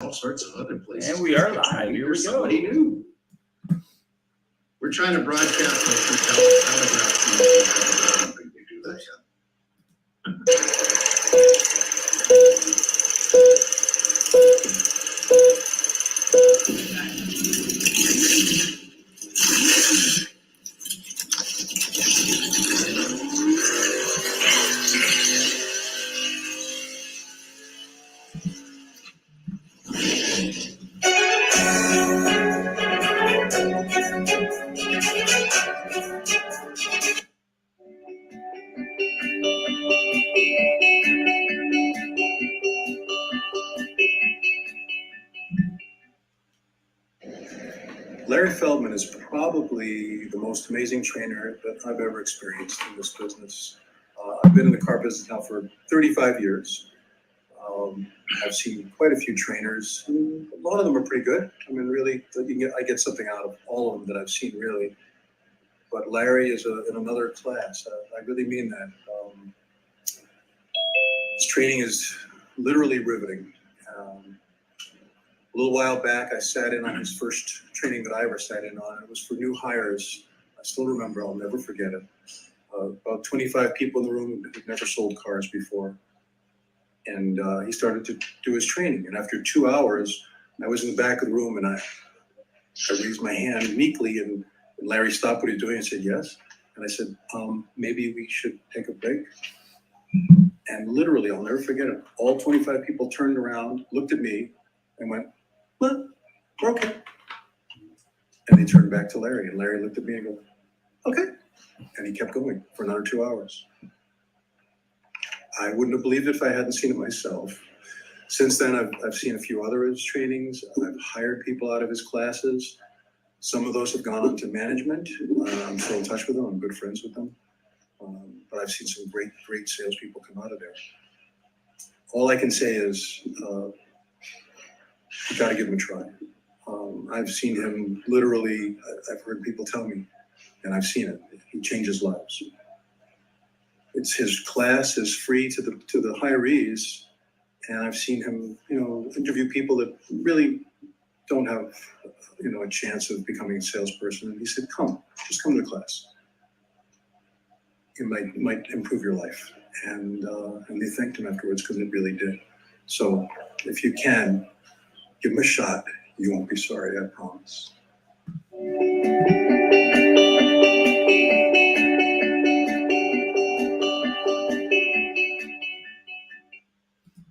all sorts of other places. And we are live. Here we go. Somebody new. We're trying to broadcast through telegraph. I don't think they do that yet. Larry Feldman is probably the most amazing trainer that I've ever experienced in this business. I've been in the car business now for 35 years. I've seen quite a few trainers, and a lot of them are pretty good. I mean, really, I get something out of all of them that I've seen, really. But Larry is in another class. I really mean that. His training is literally riveting. A little while back, I sat in on his first training that I ever sat in on. It was for new hires. I still remember, I'll never forget it. About 25 people in the room who had never sold cars before. And he started to do his training. And after 2 hours, I was in the back of the room and I raised my hand meekly, and Larry stopped what he was doing and said, yes. And I said, maybe we should take a break. And literally, I'll never forget it. All 25 people turned around, looked at me, and went, well, we're okay. And they turned back to Larry, and Larry looked at me and go, okay. And he kept going for another 2 hours. I wouldn't have believed it if I hadn't seen it myself. Since then, I've seen a few other of his trainings. I've hired people out of his classes. Some of those have gone on to management. I'm still in touch with them. I'm good friends with them. But I've seen some great salespeople come out of there. All I can say is, you got to give him a try. I've seen him literally, I've heard people tell me, and I've seen it, he changes lives. It's his class is free to the hirees, and I've seen him, interview people that really don't have, a chance of becoming a salesperson. And he said, just come to the class. It might improve your life. And they thanked him afterwards because it really did. So if you can, give him a shot. You won't be sorry, I promise.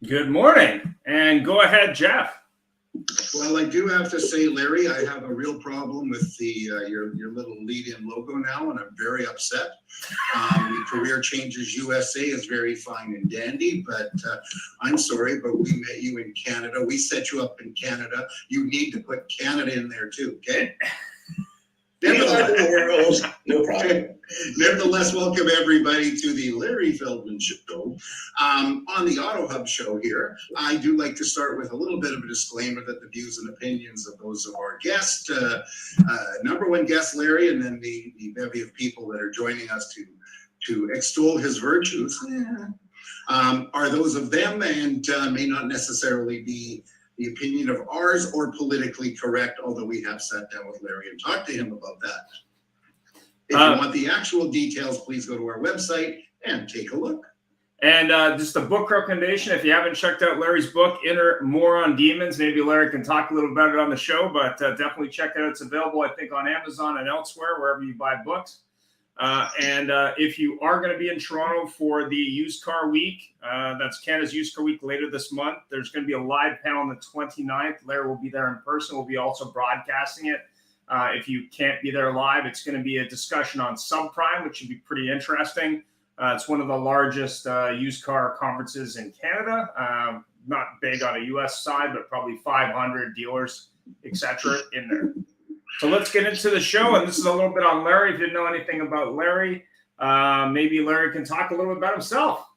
Good morning. And go ahead, Jeff. Well, I do have to say, Larry, I have a real problem with your little lead-in logo now, and I'm very upset. The Career Changers USA is very fine and dandy, but I'm sorry, but we met you in Canada. We set you up in Canada. You need to put Canada in there too, okay? No problem. Nevertheless, welcome everybody to the Larry Feldman Show. On the Auto Hub show here, I do like to start with a little bit of a disclaimer that the views and opinions of those of our guest, number one guest Larry, and then the bevy of people that are joining us to extol his virtues, are those of them, and may not necessarily be the opinion of ours or politically correct, although we have sat down with Larry and talked to him about that. If you want the actual details, please go to our website and take a look. And just a book recommendation, if you haven't checked out Larry's book, Inner More on Demons, maybe Larry can talk a little about it on the show, but definitely check it out. It's available, I think, on Amazon and elsewhere, wherever you buy books. And if you are going to be in Toronto for the Used Car Week, that's Canada's Used Car Week later this month, there's going to be a live panel on the 29th. Larry will be there in person. We'll be also broadcasting it. If you can't be there live, it's going to be a discussion on subprime, which should be pretty interesting. It's one of the largest used car conferences in Canada. Not big on a U.S. side, but probably 500 dealers, etc. in there. So let's get into the show. And this is a little bit on Larry. If you didn't know anything about Larry, maybe Larry can talk a little bit about himself.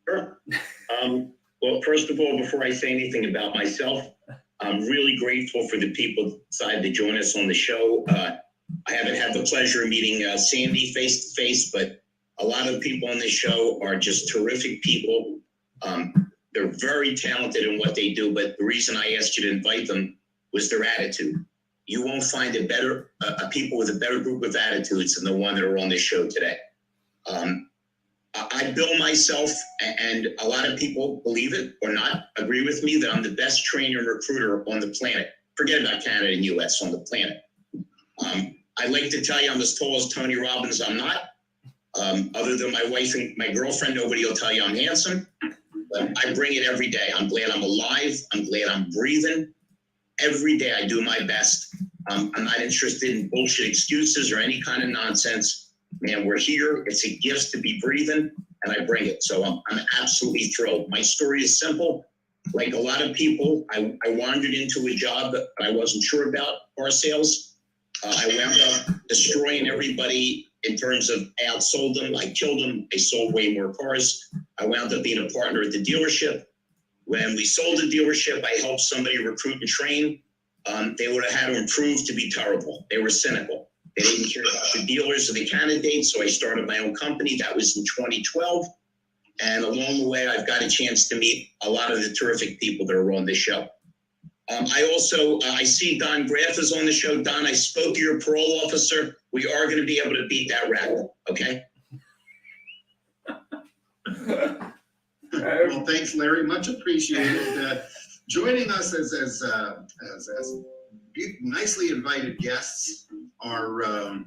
Sure. Well, first of all, before I say anything about myself, I'm really grateful for the people who decided to join us on the show. I haven't had the pleasure of meeting Sandy face to face, but a lot of the people on this show are just terrific people. They're They're very talented in what they do, but the reason I asked you to invite them was their attitude. You won't find a people with a better group of attitudes than the one that are on this show today. I bill myself, and a lot of people believe it or not, agree with me that I'm the best trainer and recruiter on the planet. Forget about Canada and US, on the planet. I like to tell you I'm as tall as Tony Robbins. I'm not. Other than my wife and my girlfriend, nobody will tell you I'm handsome. But I bring it every day. I'm glad I'm alive. I'm glad I'm breathing. Every day I do my best. I'm not interested in bullshit excuses or any kind of nonsense. Man, we're here. It's a gift to be breathing, and I bring it. So I'm absolutely thrilled. My story is simple. Like a lot of people, I wandered into a job that I wasn't sure about, car sales. I wound up destroying everybody in terms of I outsold them, I killed them, I sold way more cars. I wound up being a partner at the dealership. When we sold the dealership, I helped somebody recruit and train. They would have had to improve to be terrible. They were cynical. They didn't care about the dealers or the candidates, so I started my own company. That was in 2012. And along the way, I've got a chance to meet a lot of the terrific people that are on this show. I see Don Graff is on the show. Don, I spoke to your parole officer. We are going to be able to beat that record, okay? Well, thanks, Larry. Much appreciated. Joining us as nicely invited guests are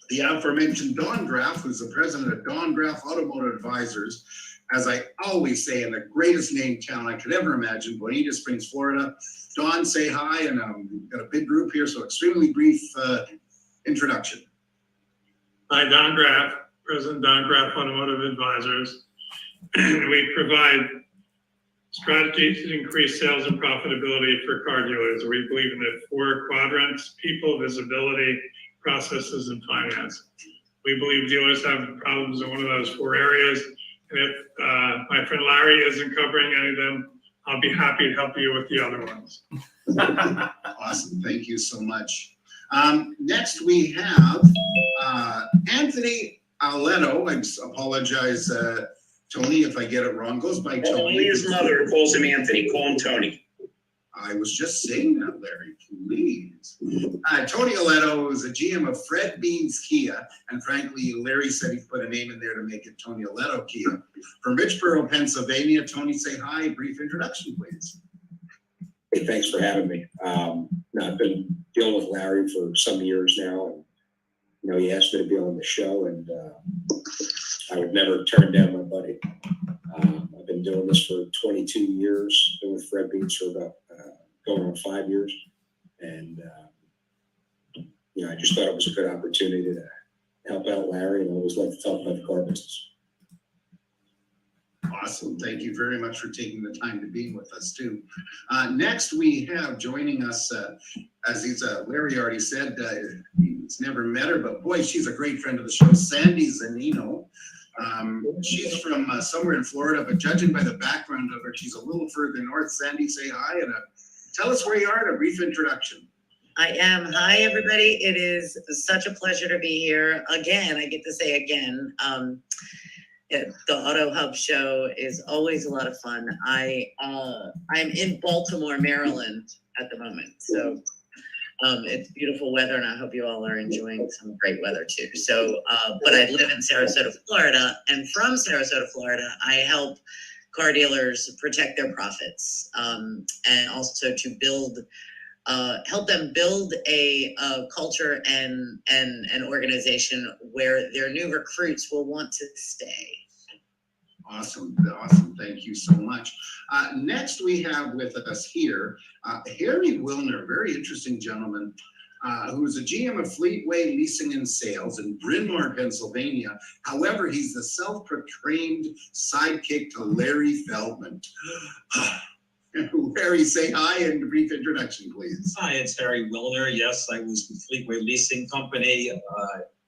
the aforementioned Don Graff, who's the president of Don Graff Automotive Advisors. As I always say, in the greatest named town I could ever imagine, Bonita Springs, Florida. Don, say hi, and we've got a big group here, so extremely brief introduction. Hi, Don Graff, President Don Graff Automotive Advisors. We provide strategies to increase sales and profitability for car dealers. We believe in the 4 quadrants: people, visibility, processes, and finance. We believe dealers have problems in one of those 4 areas. And if my friend Larry isn't covering any of them, I'll be happy to help you with the other ones. Awesome. Thank you so much. Next, we have Anthony Aleno. I apologize, Tony, if I get it wrong. Goes by Tony. Only his mother calls him Anthony. Call him Tony. I was just saying that, Larry, please. Tony Aleno is a GM of Fred Bean's Kia, and frankly, Larry said he put a name in there to make it Tony Aleno Kia. From Richboro, Pennsylvania. Tony, say hi. Brief introduction, please. Hey, thanks for having me. I've been dealing with Larry for some years now, and he asked me to be on the show, and I would never turn down my buddy. I've been doing this for 22 years. Been with Fred Beans for about going on 5 years, and I just thought it was a good opportunity to help out Larry, and I always like to talk about the car business. Awesome. Thank you very much for taking the time to be with us, too. Next, we have joining us, as Larry already said, he's never met her, but boy, she's a great friend of the show, Sandy Zanino. She's from somewhere in Florida, but judging by the background of her, she's a little further north. Sandy, say hi and tell us where you are and a brief introduction. I am. Hi, everybody. It is such a pleasure to be here again. I get to say again. The Auto Hub show is always a lot of fun. I'm in Baltimore, Maryland at the moment. So it's beautiful weather, and I hope you all are enjoying some great weather too. So, but I live in Sarasota, Florida, and from Sarasota, Florida, I help car dealers protect their profits, and also to help them build a culture and an organization where their new recruits will want to stay. Awesome. Thank you so much. Next, we have with us here Harry Wilner, very interesting gentleman, who is a GM of Fleetway Leasing and Sales in Bryn Mawr, Pennsylvania. However, he's the self-proclaimed sidekick to Larry Feldman. Harry, say hi and a brief introduction, please. Hi, it's Harry Wilner. Yes, I was with Fleetway Leasing Company.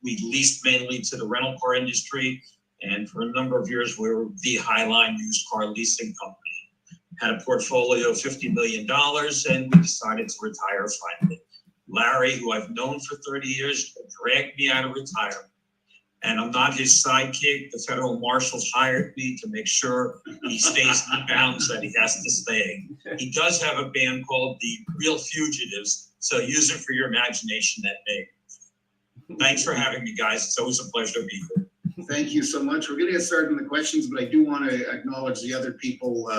We leased mainly to the rental car industry, and for a number of years, we were the Highline used car leasing company. Had a portfolio of $50 million, and we decided to retire finally. Larry, who I've known for 30 years, dragged me out of retirement. and I'm not his sidekick. The federal marshals hired me to make sure he stays in the bounds that he has to stay. He does have a band called the Real Fugitives, so use it for your imagination that day. Thanks for having me, guys. It's always a pleasure to be here. Thank you so much. We're going to get started on the questions, but I do want to acknowledge the other people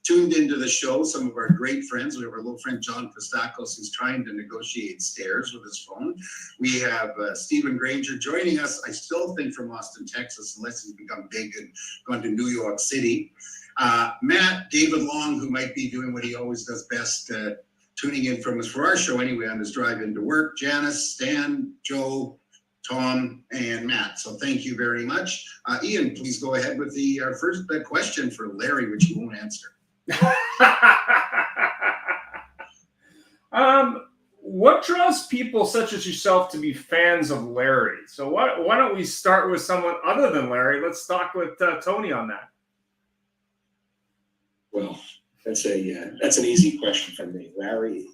tuned into the show. Some of our great friends. We have our little friend John Kostakos, who's trying to negotiate stairs with his phone. We have Stephen Granger joining us, I still think from Austin, Texas, unless he's become big and gone to New York City. Matt, David Long, who might be doing what he always does best, tuning in from us for our show anyway on his drive into work. Janice, Stan, Joe, Tom, and Matt. So thank you very much. Ian, please go ahead with our first question for Larry, which you won't answer. What draws people such as yourself to be fans of Larry? So why don't we start with someone other than Larry? Let's talk with Tony on that. Well, that's an easy question for me. Larry,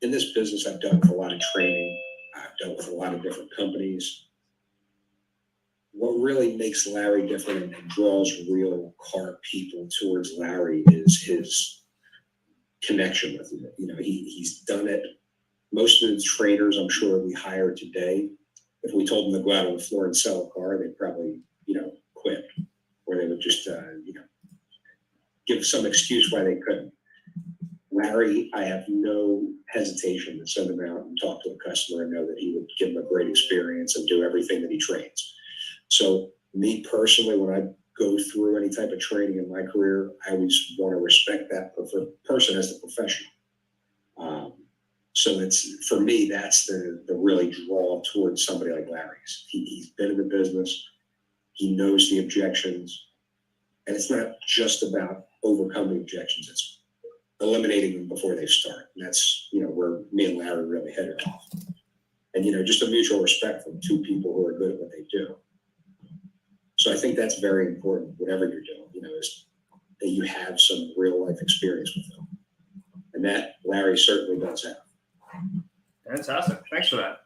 in this business, I've done with a lot of training. I've done with a lot of different companies. What really makes Larry different and draws real car people towards Larry is his connection with them. You know, he's done it. Most of the trainers, I'm sure, we hire today, if we told them to go out on the floor and sell a car, they'd probably, quit, or they would just, give some excuse why they couldn't. Larry, I have no hesitation to send him out and talk to a customer and know that he would give him a great experience and do everything that he trains. So me personally, when I go through any type of training in my career, I always want to respect that person as a professional. So it's, for me, that's the really draw towards somebody like Larry's. He's been in the business. He knows the objections. And it's not just about overcoming objections. It's eliminating them before they start. And that's, where me and Larry really hit it off. And, just a mutual respect from two people who are good at what they do. So I think that's very important, whatever you're doing, is that you have some real life experience with them. And that Larry certainly does have. Fantastic. Thanks for that.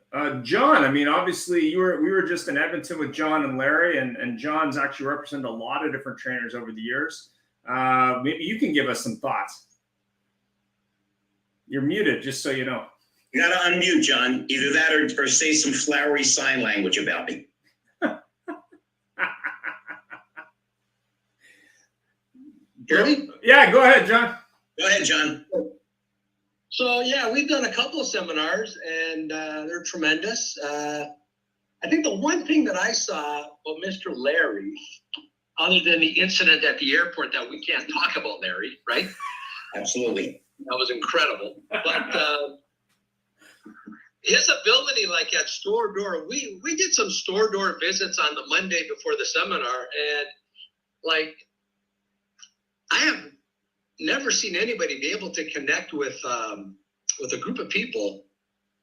John, I mean, obviously we were just in Edmonton with John and Larry, and John's actually represented a lot of different trainers over the years. Maybe you can give us some thoughts. You're muted, just so you know. You got to unmute, John. Either that or say some flowery sign language about me. Hear me? Yeah, go ahead, John. Go ahead, John. So, yeah, we've done a couple of seminars, and they're tremendous. I think the one thing that I saw about Mr. Larry, other than the incident at the airport that we can't talk about, Larry, right? Absolutely. That was incredible. But his ability, like at store door, we did some store door visits on the Monday before the seminar, and like I have never seen anybody be able to connect with a group of people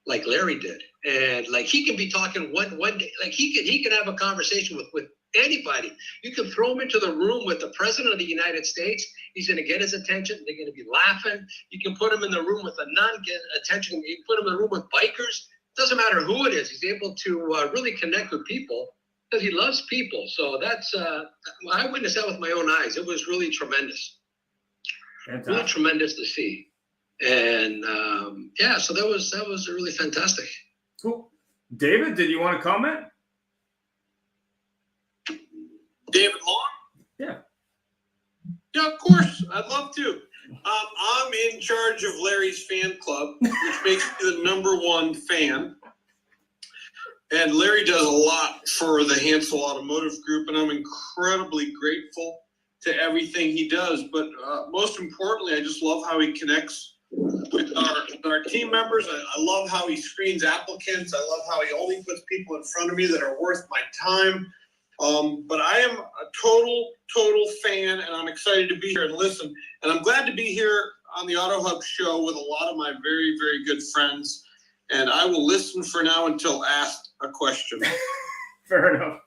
like Larry did. And like he can be talking one day, like he can have a conversation with anybody. You can throw him into the room with the president of the United States. He's going to get his attention. They're going to be laughing. You can put him in the room with a nun, get attention. You can put him in the room with bikers. Doesn't matter who it is. He's able to really connect with people because he loves people. So that's, I witnessed that with my own eyes. It was really tremendous. Fantastic. Really tremendous to see. And yeah, so that was really fantastic. Cool. David, did you want to comment? David Long? Yeah. Yeah, of course. I'd love to. I'm in charge of Larry's fan club, which makes me the #1 fan. And Larry does a lot for the Hansel Automotive Group, and I'm incredibly grateful to everything he does. But most importantly, I just love how he connects with our team members. I love how he screens applicants. I love how he only puts people in front of me that are worth my time. But I am a total fan, and I'm excited to be here and listen. And I'm glad to be here on the Auto Hub show with a lot of my very, very good friends. And I will listen for now until asked a question. Fair enough.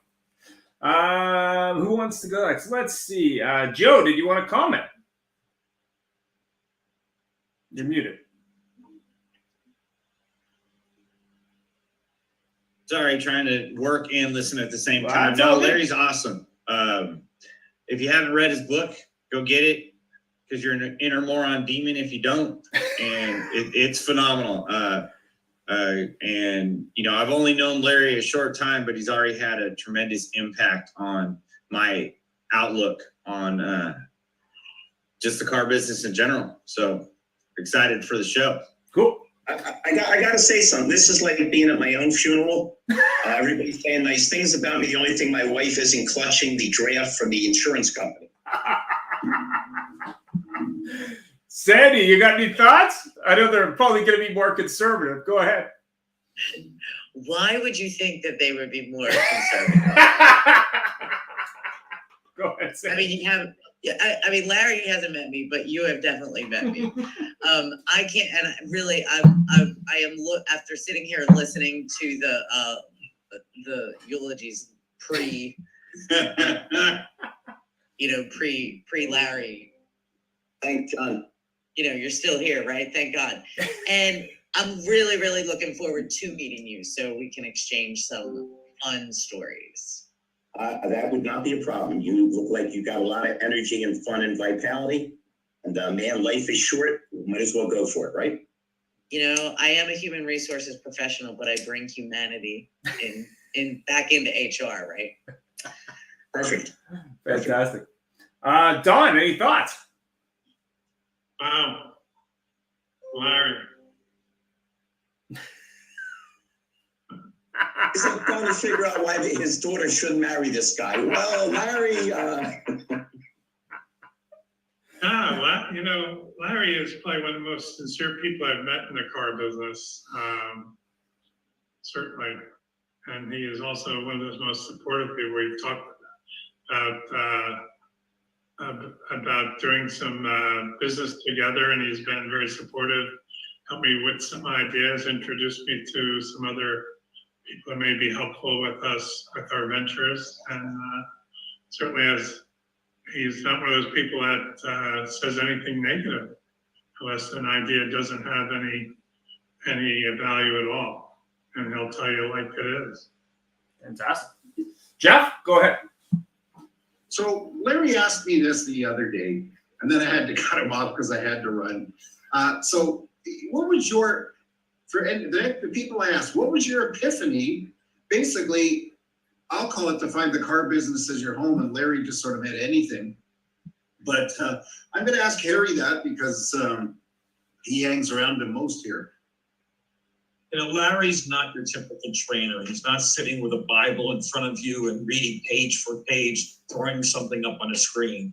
Who wants to go next? Let's see. Joe, did you want to comment? You're muted. Sorry, trying to work and listen at the same Well, time. that's No, all good. Larry's awesome. If you haven't read his book, go get it because you're an inner moron demon if you don't. And it's phenomenal. And, you know, I've only known Larry a short time, but he's already had a tremendous impact on my outlook on just the car business in general. So excited for the show. Cool. I got to say something. This is like being at my own funeral. Everybody's saying nice things about me. The only thing my wife isn't clutching the draft from the insurance company. Sandy, you got any thoughts? I know they're probably going to be more conservative. Go ahead. Why would you think that they would be more conservative? Go ahead, I Sandy. mean, you have, yeah, I mean, Larry hasn't met me, but you have definitely met me. I can't, and really, I am after sitting here listening to the eulogies pre Larry. Thank John. You know, you're still here, right? Thank God. And I'm really, really looking forward to meeting you so we can exchange some fun stories. That would not be a problem. You look like you got a lot of energy and fun and vitality. And man, life is short. Might as well go for it, right? You know, I am a human resources professional, but I bring humanity back into HR, right? Perfect. Fantastic. Don, any thoughts? Wow. Larry. He's like trying to figure out why his daughter shouldn't marry this guy. Well, Larry, You know, Larry is probably one of the most sincere people I've met in the car business. Certainly. And he is also one of the most supportive people. We've talked about doing some business together, and he's been very supportive, helped me with some ideas, introduced me to some other people that may be helpful with us with our ventures. And certainly he's not one of those people that says anything negative unless an idea doesn't have any value at all. And he'll tell you like it is. Fantastic. Jeff, go ahead. So Larry asked me this the other day, and then I had to cut him off because I had to run. So what was the people I asked, what was your epiphany? Basically, I'll call it to find the car business as your home, and Larry just sort of had anything. But I'm going to ask Harry that because he hangs around the most here. You know, Larry's not your typical trainer. He's not sitting with a Bible in front of you and reading page for page, throwing something up on a screen.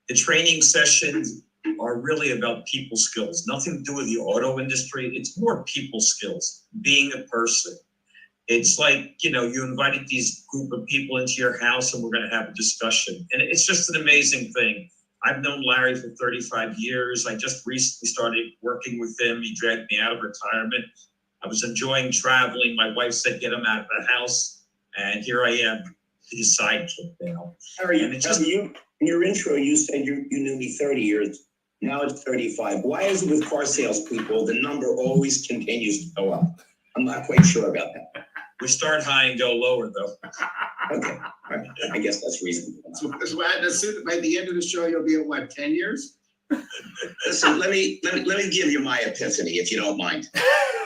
The training sessions are really about people skills, nothing to do with the auto industry. It's more people skills, being a person. It's like, you know, you invited these group of people into your house and we're going to have a discussion. And it's just an amazing thing. I've known Larry for 35 years. I just recently started working with him. He dragged me out of retirement. I was enjoying traveling. My wife said, get him out of the house. And here I am, his sidekick now. Harry, And it just- in your intro, you said you knew me 30 years. Now it's 35. Why is it with car salespeople, the number always continues to go up? I'm not quite sure about that. We start high and go lower, though. Okay, all right. I guess that's reasonable. So by the end of the show, you'll be at what, 10 years? Listen, let me give you my epiphany, if you don't mind.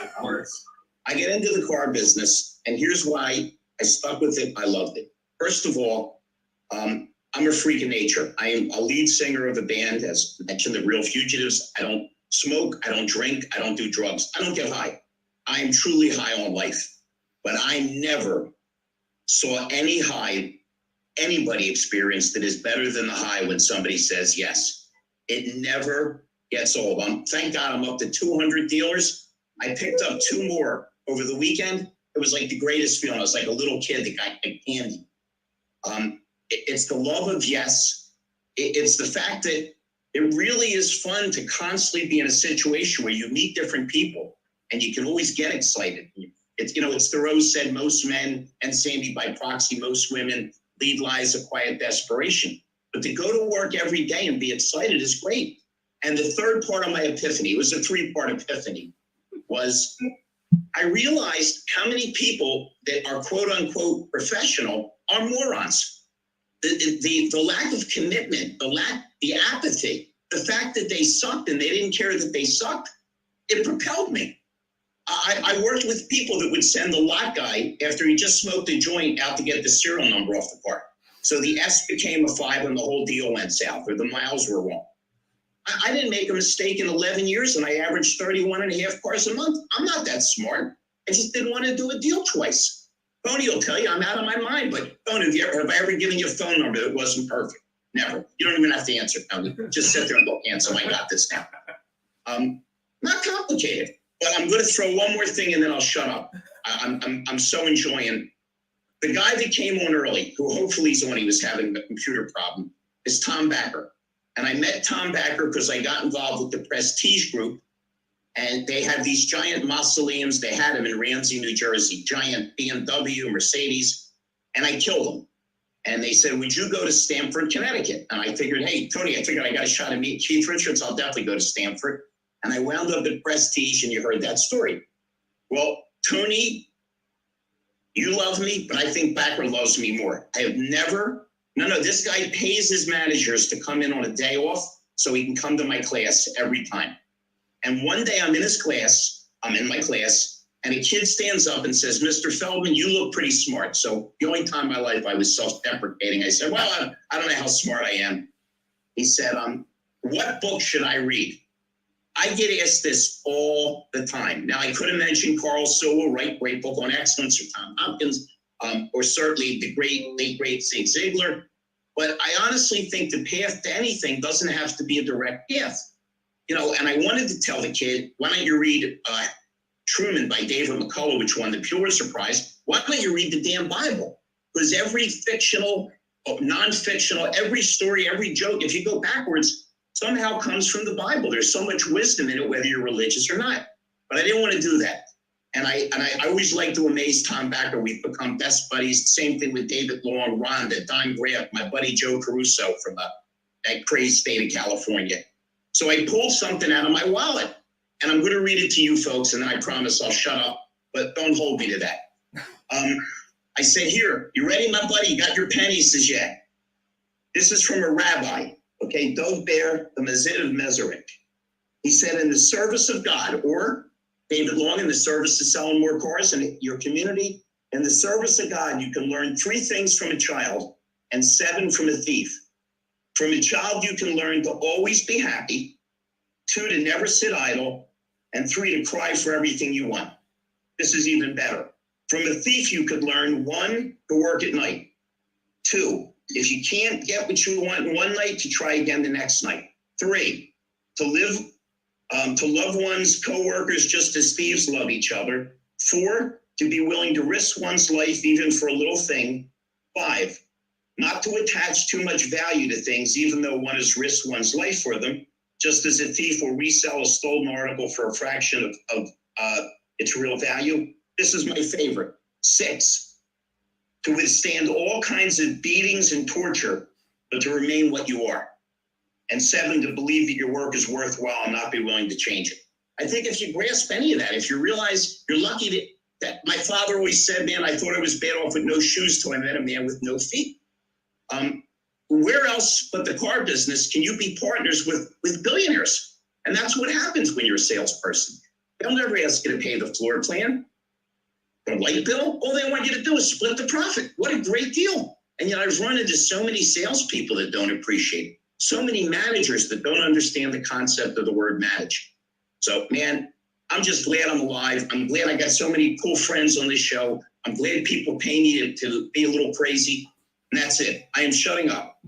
Of course. I get into the car business, and here's why I stuck with it. I loved it. First of all, I'm a freak of nature. I am a lead singer of a band, as mentioned, the Real Fugitives. I don't smoke, I don't drink, I don't do drugs. I don't get high. I am truly high on life. But I never saw any high anybody experienced that is better than the high when somebody says yes. It never gets old. Thank God I'm up to 200 dealers. I picked up 2 more over the weekend. It was like the greatest feeling. I was like a little kid that got candy. It's the love of yes. It's the fact that it really is fun to constantly be in a situation where you meet different people and you can always get excited. It's Thoreau said, most men, and Sandy by proxy, most women, lead lives of quiet desperation. But to go to work every day and be excited is great. And the third part of my epiphany, it was a 3-part epiphany, was I realized how many people that are quote unquote professional are morons. The lack of commitment, the apathy, the fact that they sucked and they didn't care that they sucked, it propelled me. I worked with people that would send the lot guy after he just smoked a joint out to get the serial number off the car. So the S became a 5 and the whole deal went south, or the miles were wrong. I didn't make a mistake in 11 years and I averaged 31 and a half cars a month. I'm not that smart. I just didn't want to do a deal twice. Tony will tell you I'm out of my mind, but Tony, have I ever given you a phone number that wasn't perfect? Never. You don't even have to answer, Tony. Just sit there and go, answer. I got this now. Not complicated, but I'm going to throw one more thing and then I'll shut up. I'm so enjoying the guy that came on early, who hopefully is on, he was having a computer problem, is Tom Backer. And I met Tom Backer because I got involved with the Prestige Group. And they had these giant mausoleums. They had them in Ramsey, New Jersey, giant BMW, Mercedes. And I killed them. And they said, would you go to Stamford, Connecticut? And I figured, hey, Tony, I figured I got a shot at meeting Keith Richards. I'll definitely go to Stamford. And I wound up at Prestige, and you heard that story. Well, Tony, you love me, but I think Backer loves me more. I have never, this guy pays his managers to come in on a day off so he can come to my class every time. And one day I'm in my class, and a kid stands up and says, Mr. Feldman, you look pretty smart. So the only time in my life I was self-deprecating, I said, well, I don't know how smart I am. He said, what book should I read? I get asked this all the time. Now, I could have mentioned Carl Sewell, right? Great book on excellence, or Tom Hopkins, or certainly the late great Zig Ziglar. But I honestly think the path to anything doesn't have to be a direct path. And I wanted to tell the kid, why don't you read Truman by David McCullough, which won the Pulitzer Prize? Why don't you read the damn Bible? Because every fictional, non-fictional, every story, every joke, if you go backwards, somehow comes from the Bible. There's so much wisdom in it, whether you're religious or not. But I didn't want to do that. And I always like to amaze Tom Backer. We've become best buddies. Same thing with David Long, Rhonda, Don Graff, my buddy Joe Caruso from that crazy state of California. So I pulled something out of my wallet, and I'm going to read it to you folks, and then I promise I'll shut up, but don't hold me to that. I said, here, you ready, my buddy? You got your pen? He says, yeah. This is from a rabbi, okay, Dov Ber, the Mazid of Meserich. He said, in the service of God, or David Long, in the service of selling more cars in your community, in the service of God, you can learn 3 things from a child and 7 from a thief. From a child, you can learn to always be happy, 2, to never sit idle, and 3, to cry for everything you want. This is even better. From a thief, you could learn 1, to work at night. 2, if you can't get what you want in one night, to try again the next night. 3, to love one's coworkers just as thieves love each other. 4, to be willing to risk one's life even for a little thing. 5, not to attach too much value to things, even though one has risked one's life for them, just as a thief will resell a stolen article for a fraction of its real value. This is my favorite. 6, to withstand all kinds of beatings and torture, but to remain what you are. And 7, to believe that your work is worthwhile and not be willing to change it. I think if you grasp any of that, if you realize you're lucky that my father always said, man, I thought I was bad off with no shoes till I met a man with no feet. Where else but the car business can you be partners with billionaires? And that's what happens when you're a salesperson. They'll never ask you to pay the floor plan, the light bill. All they want you to do is split the profit. What a great deal. And I've run into so many salespeople that don't appreciate it. So many managers that don't understand the concept of the word manage. So, man, I'm just glad I'm alive. I'm glad I got so many cool friends on this show. I'm glad people pay me to be a little crazy. And that's it. I am shutting up.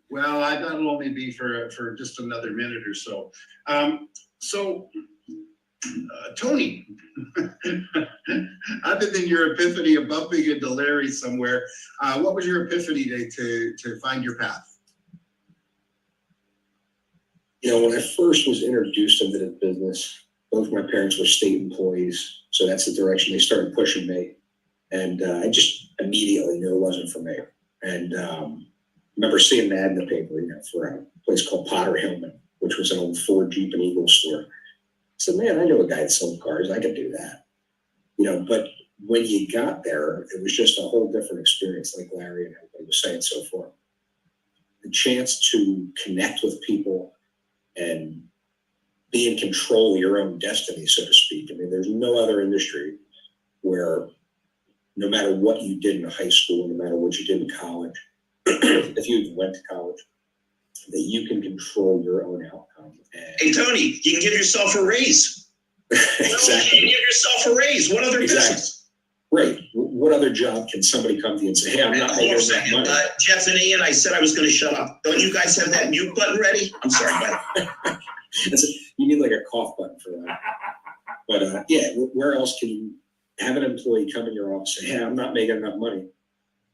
Well, I thought it'll only be for just another minute or so. Tony, other than your epiphany of bumping into Larry somewhere, what was your epiphany to find your path? When I first was introduced into the business, both my parents were state employees, so that's the direction they started pushing me. And I just immediately knew it wasn't for me. And I remember seeing an ad in the paper, for a place called Potter Hillman, which was an old Ford, Jeep, and Eagle store. said, man, I know a guy that sold cars. I could do that. You know, but when you got there, it was just a whole different experience, like Larry and everybody was saying so far. The chance to connect with people and be in control of your own destiny, so to speak. I mean, there's no other industry where no matter what you did in high school, no matter what you did in college, if you even went to college, that you can control your own outcome. And Hey, Tony, you can give yourself a raise. exactly. You can give yourself a raise. What other business? Right. What other job can somebody come to you and say, hey, I'm not Hold on a making that second. money? Jeff and Ian, I said I was going to shut up. Don't you guys have that mute button ready? I'm sorry, but You need like a cough button for that. But yeah, where else can you have an employee come in your office and say, hey, I'm not making enough money?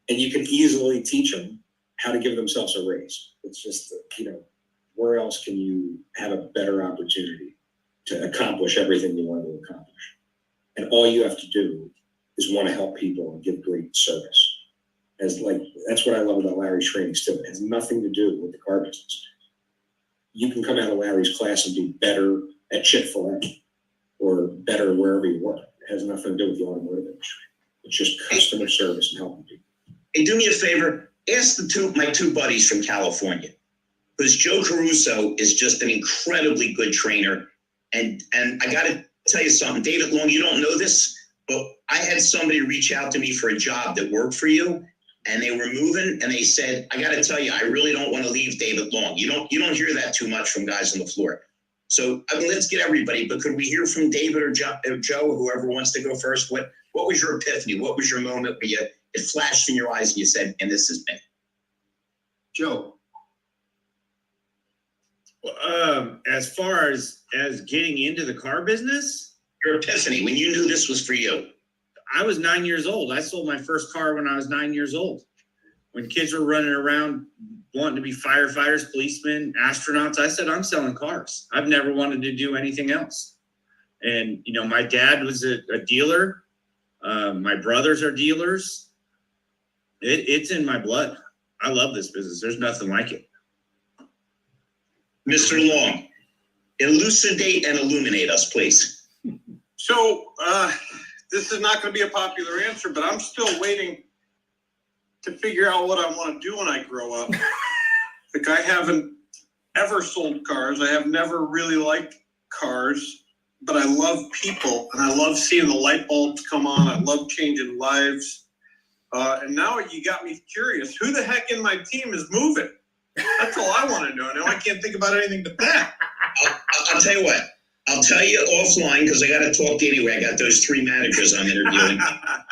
And you can easily teach them how to give themselves a raise. It's just, you know, where else can you have a better opportunity to accomplish everything you want to accomplish? And all you have to do is want to help people and give great service. That's what I love about Larry's trainings too. It has nothing to do with the car business. You can come out of Larry's class and be better at Chick-fil-A or better wherever you work. It has nothing to do with the automotive industry. It's just customer service and helping people. hey, do me a favor. Ask my two buddies from California, because Joe Caruso is just an incredibly good trainer. And I got to tell you something, David Long, you don't know this, but I had somebody reach out to me for a job that worked for you, and they were moving, and they said, I got to tell you, I really don't want to leave David Long. You don't hear that too much from guys on the floor. So I mean, let's get everybody, but could we hear from David or Joe, whoever wants to go first? What was your epiphany? What was your moment where it flashed in your eyes and you said, and this is me? Joe. As far as getting into the car business, Your epiphany, when you knew this was for you. I was 9 years old. I sold my first car when I was 9 years old. When kids were running around wanting to be firefighters, policemen, astronauts, I said, I'm selling cars. I've never wanted to do anything else. And, you know, my dad was a dealer. My brothers are dealers. It's in my blood. I love this business. There's nothing like it. Mr. Long, elucidate and illuminate us, please. So, this is not going to be a popular answer, but I'm still waiting to figure out what I want to do when I grow up. Like, I haven't ever sold cars. I have never really liked cars, but I love people and I love seeing the light bulbs come on. I love changing lives. And now you got me curious. Who the heck in my team is moving? That's all I want to know. Now I can't think about anything but that. I'll tell you what. I'll tell you offline because I got to talk to you anyway. I got those 3 managers I'm interviewing.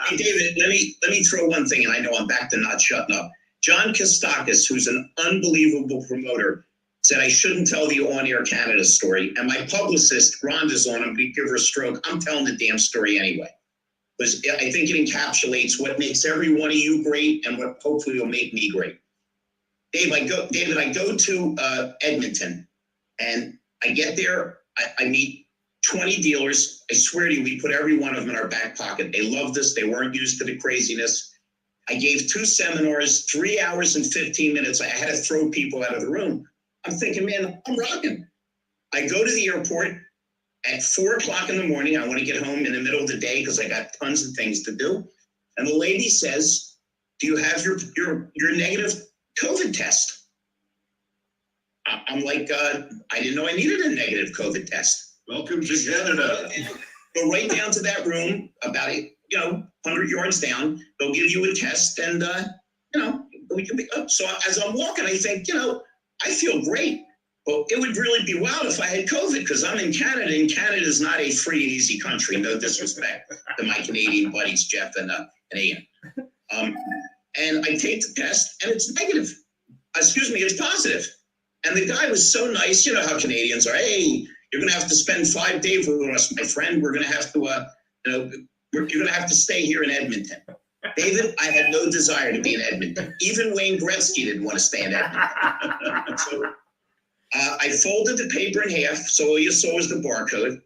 Hey, David, let me throw one thing, and I know I'm back to not shutting up. John Kostakis, who's an unbelievable promoter, said I shouldn't tell the on-air Canada story. And my publicist, Rhonda's on him, we give her a stroke. I'm telling the damn story anyway. Because I think it encapsulates what makes every one of you great and what hopefully will make me great. David, I go to Edmonton, and I get there. I meet 20 dealers. I swear to you, we put every one of them in our back pocket. They loved us. They weren't used to the craziness. I gave 2 seminars, 3 hours and 15 minutes. I had to throw people out of the room. I'm thinking, man, I'm rocking. I go to the airport at 4 o'clock in the morning. I want to get home in the middle of the day because I got tons of things to do. And the lady says, do you have your negative COVID test? I'm like, I didn't know I needed a negative COVID test. Welcome to Canada. Go right down to that room, about 100 yards down. They'll give you a test, and we can be up. So as I'm walking, I think, I feel great. Well, it would really be wild if I had COVID because I'm in Canada, and Canada is not a free and easy country. No disrespect to my Canadian buddies, Jeff and Ian. And I take the test, and it's negative. It's positive. And the guy was so nice. You know how Canadians are. Hey, you're going to have to spend 5 days with us, my friend. We're going to have to, you're going to have to stay here in Edmonton. David, I had no desire to be in Edmonton. Even Wayne Gretzky didn't want to stay in Edmonton. So I folded the paper in half. So all you saw was the barcode.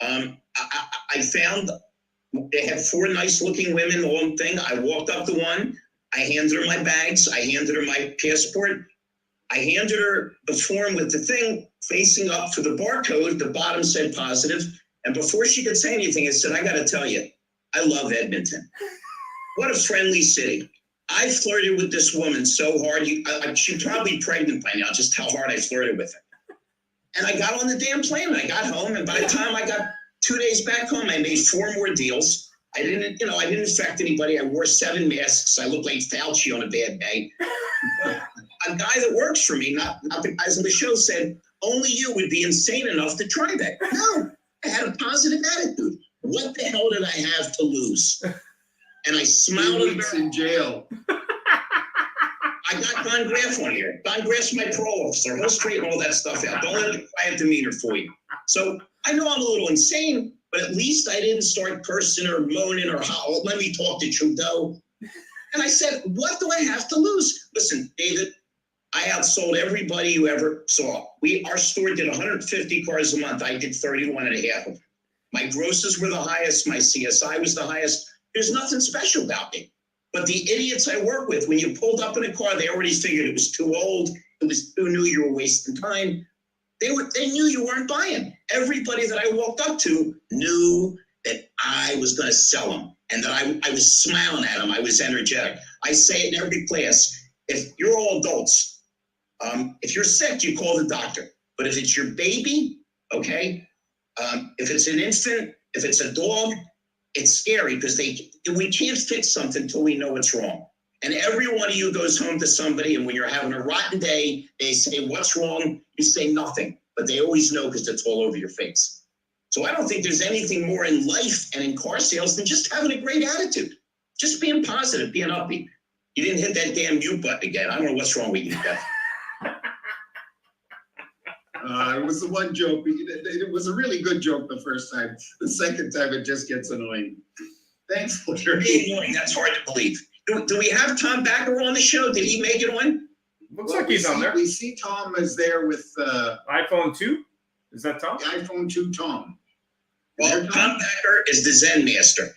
I found they had 4 nice-looking women, the whole thing. I walked up to one. I handed her my bags. I handed her my passport. I handed her the form with the thing facing up for the barcode. The bottom said positive. And before she could say anything, I said, I got to tell you, I love Edmonton. What a friendly city. I flirted with this woman so hard. She's probably pregnant by now, just how hard I flirted with her. And I got on the damn plane and I got home. And by the time I got 2 days back home, I made 4 more deals. I didn't infect anybody. I wore 7 masks. I looked like Fauci on a bad day. A guy that works for me, not the guys on the show, said, only you would be insane enough to try that. No, I had a positive attitude. What the hell did I have to lose? And I smiled at her. In jail. I got Don Graff on here. Don Graff's my parole officer. He'll straighten all that stuff out. Don't let the quiet demeanor for you. So I know I'm a little insane, but at least I didn't start cursing or moaning or hollering. Let me talk to Trudeau. And I said, what do I have to lose? Listen, David, I outsold everybody you ever saw. Our store did 150 cars a month. I did 31 and a half of them. My grosses were the highest. My CSI was the highest. There's nothing special about me. But the idiots I work with, when you pulled up in a car, they already figured it was too old. It was too new. You were wasting time. They knew you weren't buying. Everybody that I walked up to knew that I was going to sell them and that I was smiling at them. I was energetic. I say it in every class. If you're all adults, if you're sick, you call the doctor. But if it's your baby, okay, if it's an infant, if it's a dog, it's scary because we can't fix something until we know what's wrong. And every one of you goes home to somebody, and when you're having a rotten day, they say, what's wrong? You say nothing, but they always know because it's all over your face. So I don't think there's anything more in life and in car sales than just having a great attitude, just being positive, being upbeat. You didn't hit that damn mute button again. I don't know what's wrong with you, Jeff. It was the one joke. It was a really good joke the first time. The second time, it just gets annoying. Thanks, Larry. Annoying. That's hard to believe. Do we have Tom Backer on the show? Did he make it on? Looks like he's on there. We see Tom is there with iPhone 2. Is that Tom? the iPhone 2 Tom. Well, Tom Backer is the Zen master.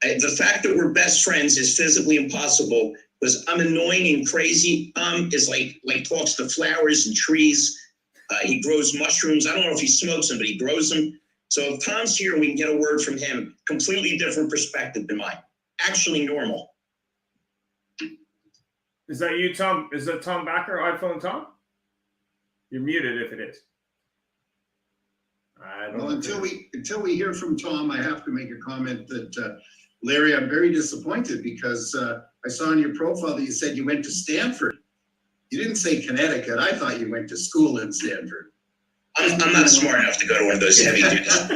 The fact that we're best friends is physically impossible because I'm annoying and crazy. Tom is like talks to flowers and trees. He grows mushrooms. I don't know if he smokes them, but he grows them. So if Tom's here and we can get a word from him, completely different perspective than mine. Actually normal. Is that you, Tom? Is that Tom Backer, iPhone Tom? You're muted if it is. I don't Well, know. until we hear from Tom, I have to make a comment that Larry, I'm very disappointed because I saw in your profile that you said you went to Stanford. You didn't say Connecticut. I thought you went to school in Stanford. I'm not smart enough to go to one of those heavy duties.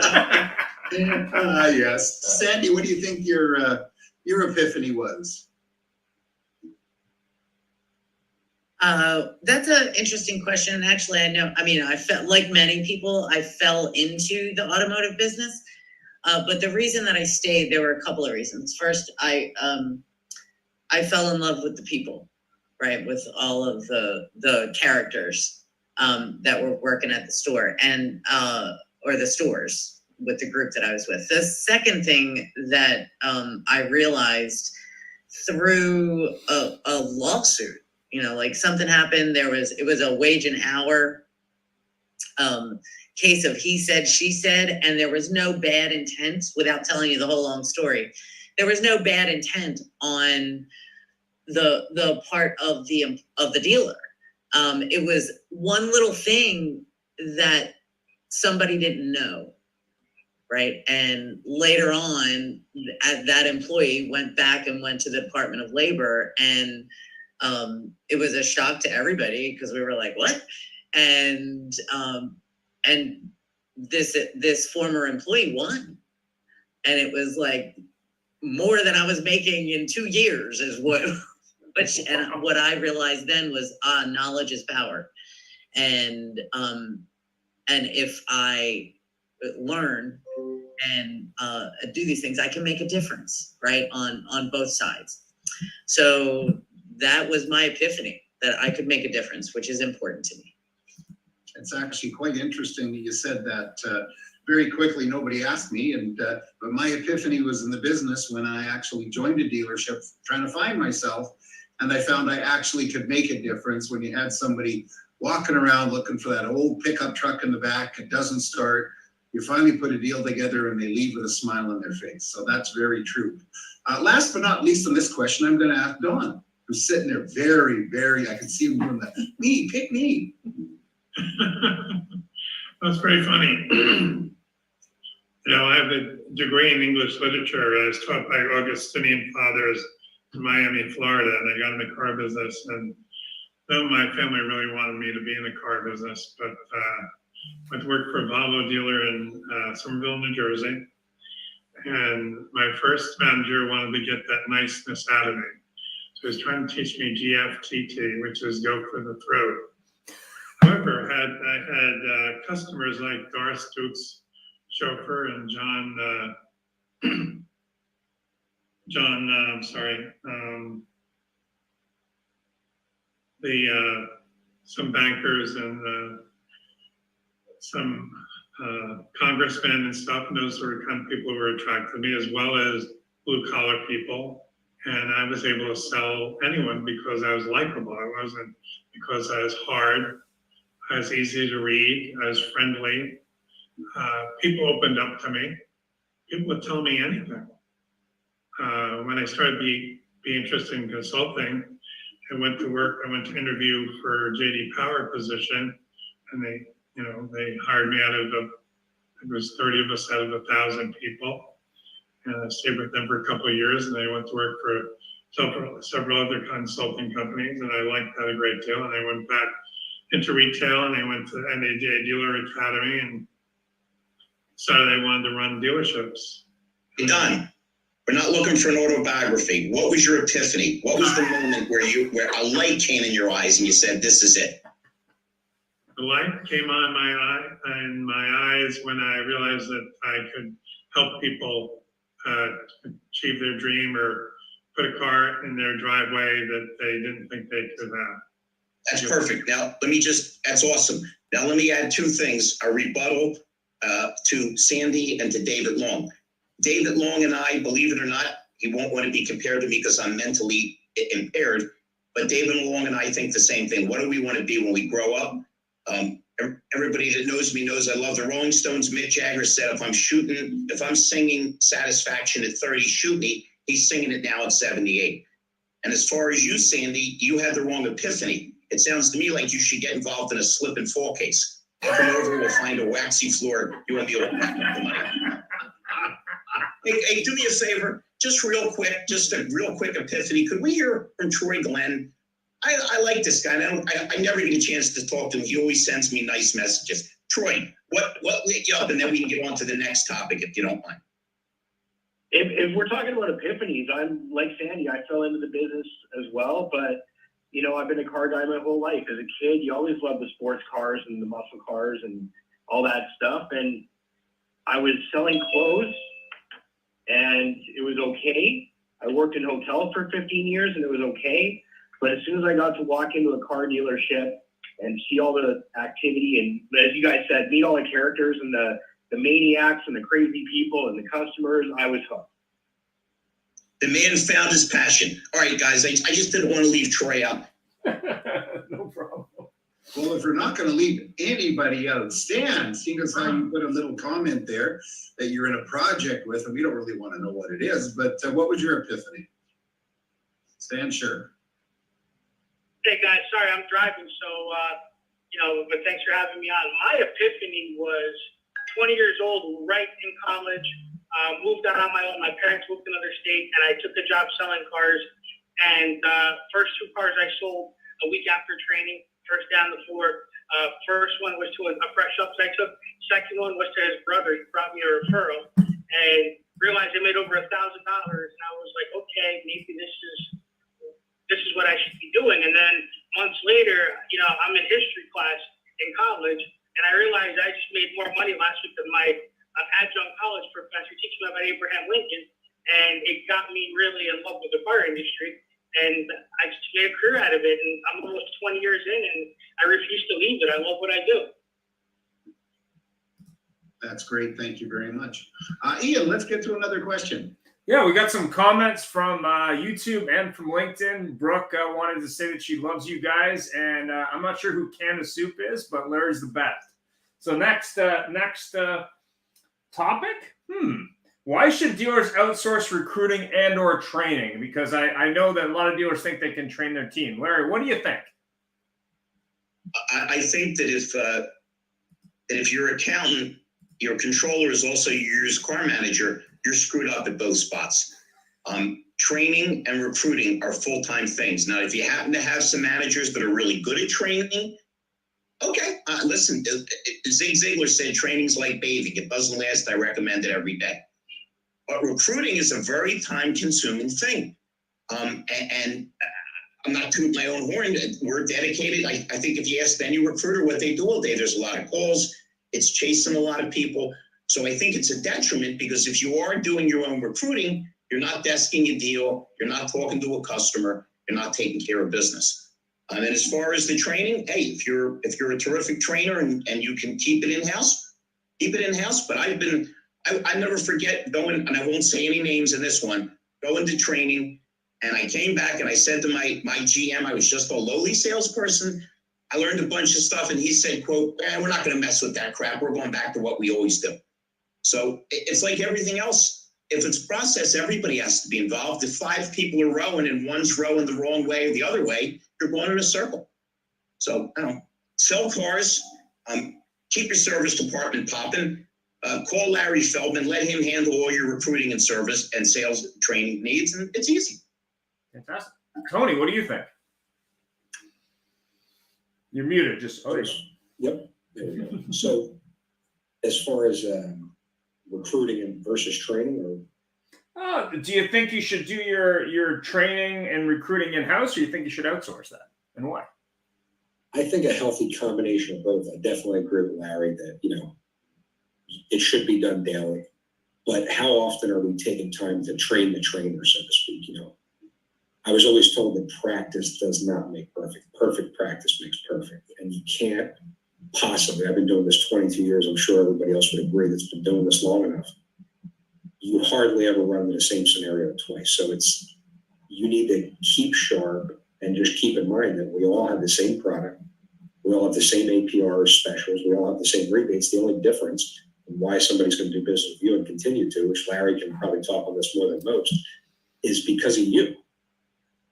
Yes. Sandy, what do you think your epiphany was? That's an interesting question. Actually, I felt like many people, I fell into the automotive business. But the reason that I stayed, there were a couple of reasons. First, I fell in love with the people, right? With all of the characters that were working at the store and or the stores with the group that I was with. The second thing that I realized through a lawsuit, like something happened, it was a wage and hour case of he said, she said, and there was no bad intent. Without telling you the whole long story, there was no bad intent on the part of the dealer. It was one little thing that somebody didn't know, right? And later on, that employee went back and went to the Department of Labor, and it was a shock to everybody because we were like, what? And this former employee won. And it was like more than I was making in 2 years is what, and what I realized then was knowledge is power. And if I learn and do these things, I can make a difference, right? On both sides. So that was my epiphany, that I could make a difference, which is important to me. It's actually quite interesting that you said that very quickly. Nobody asked me, but my epiphany was in the business when I actually joined a dealership trying to find myself. And I found I actually could make a difference when you had somebody walking around looking for that old pickup truck in the back. It doesn't start. You finally put a deal together and they leave with a smile on their face. So that's very true. Last but not least on this question, I'm going to ask Don, who's sitting there I can see him doing that. Me, pick me. That's very funny. I have a degree in English literature. I was taught by Augustinian fathers in Miami, Florida, and I got in the car business. And none of my family really wanted me to be in the car business, but went to work for a Volvo dealer in Somerville, New Jersey. And my first manager wanted to get that niceness out of me. So he was trying to teach me GFTT, which is go for the throat. However, I had customers like Doris Duke's chauffeur and some bankers and some congressmen and stuff, and those were kind of people who were attracted to me, as well as blue collar people. And I was able to sell anyone because I was likable. I wasn't because I was hard. I was easy to read. I was friendly. People opened up to me. People would tell me anything. When I started being interested in consulting, I went to work. I went to interview for JD Power position, and they hired me out of it was 30 of us out of 1,000 people. And I stayed with them for a couple of years, and I went to work for several other consulting companies, and I liked that a great deal. And I went back into retail, and I went to NADA Dealer Academy and decided I wanted to run dealerships. Don, we're not looking for an autobiography. What was your epiphany? What was the moment where a light came in your eyes and you said, "This is it"? The light came on my eyes when I realized that I could help people achieve their dream or put a car in their driveway that they didn't think they could have. That's perfect. Now, that's awesome. Now, let me add two things, a rebuttal to Sandy and to David Long. David Long and I, believe it or not, he won't want to be compared to me because I'm mentally impaired, but David Long and I think the same thing. What do we want to be when we grow up? Everybody that knows me knows I love the Rolling Stones. Mick Jagger said, if I'm singing Satisfaction at 30, shoot me. He's singing it now at 78. And as far as you, Sandy, you had the wrong epiphany. It sounds to me like you should get involved in a slip and fall case. I'll come over, we'll find a waxy floor. You won't be able to pack up the money. Hey, do me a favor, just a real quick epiphany. Could we hear from Troy Glenn? I like this guy. I never get a chance to talk to him. He always sends me nice messages. Troy, what lit you up? And then we can get on to the next topic if you don't mind. If we're talking about epiphanies, I'm like Sandy. I fell into the business as well, but I've been a car guy my whole life. As a kid, you always loved the sports cars and the muscle cars and all that stuff. And I was selling clothes, and it was okay. I worked in hotels for 15 years, and it was okay. But as soon as I got to walk into a car dealership and see all the activity, and as you guys said, meet all the characters and the maniacs and the crazy people and the customers, I was hooked. The man found his passion. All right, guys, I just didn't want to leave Troy out. No problem. Well, if we're not going to leave anybody out, Stan, seeing as how you put a little comment there that you're in a project with, and we don't really want to know what it is, but what was your epiphany? Stan, sure. Hey guys, sorry, I'm driving, so, but thanks for having me on. My epiphany was 20 years old, right in college, moved out on my own. My parents moved to another state, and I took a job selling cars. And first two cars I sold a week after training, first down the floor. First one was to a fresh ups I took. Second one was to his brother. He brought me a referral and realized I made over $1,000. And I was like, okay, maybe this is what I should be doing. And then months later, I'm in history class in college, and I realized I just made more money last week than my adjunct college professor teaching me about Abraham Lincoln. And it got me really in love with the car industry. And I just made a career out of it. And I'm almost 20 years in, and I refuse to leave it. I love what I do. That's great. Thank you very much. Ian, let's get to another question. Yeah, we got some comments from YouTube and from LinkedIn. Brooke wanted to say that she loves you guys, and I'm not sure who Can of Soup is, but Larry's the best. So next topic. Why should dealers outsource recruiting and or training? Because I know that a lot of dealers think they can train their team. Larry, what do you think? I think that if your accountant, your controller is also your used car manager, you're screwed up at both spots. Training and recruiting are full-time things. Now, if you happen to have some managers that are really good at training, okay, listen, Zig Ziglar said training's like bathing. It doesn't last. I recommend it every day. But recruiting is a very time-consuming thing. And I'm not tooting my own horn. We're dedicated. I think if you ask any recruiter what they do all day, there's a lot of calls. It's chasing a lot of people. So I think it's a detriment because if you are doing your own recruiting, you're not desking a deal, you're not talking to a customer, you're not taking care of business. And as far as the training, hey, if you're a terrific trainer and you can keep it in-house, keep it in-house. But I never forget going, and I won't say any names in this one, going to training. And I came back and I said to my GM, I was just a lowly salesperson. I learned a bunch of stuff and he said, quote, we're not going to mess with that crap. We're going back to what we always do. So it's like everything else. If it's process, everybody has to be involved. If 5 people are rowing and one's rowing the wrong way or the other way, you're going in a circle. So, sell cars, keep your service department popping, call Larry Feldman, let him handle all your recruiting and service and sales training needs, and it's easy. Fantastic. Tony, what do you think? You're muted. Yep. There we go. So as far as recruiting and versus training, or do you think you should do your training and recruiting in-house, or you think you should outsource that, and why? I think a healthy combination of both. I definitely agree with Larry that, it should be done daily. But how often are we taking time to train the trainer, so to speak? I was always told that practice does not make perfect. Perfect practice makes perfect. And you can't possibly, I've been doing this 22 years, I'm sure everybody else would agree that's been doing this long enough. You hardly ever run into the same scenario twice. So you need to keep sharp and just keep in mind that we all have the same product. We all have the same APR specials. We all have the same rebates. The only difference in why somebody's going to do business with you and continue to, which Larry can probably talk on this more than most, is because of you.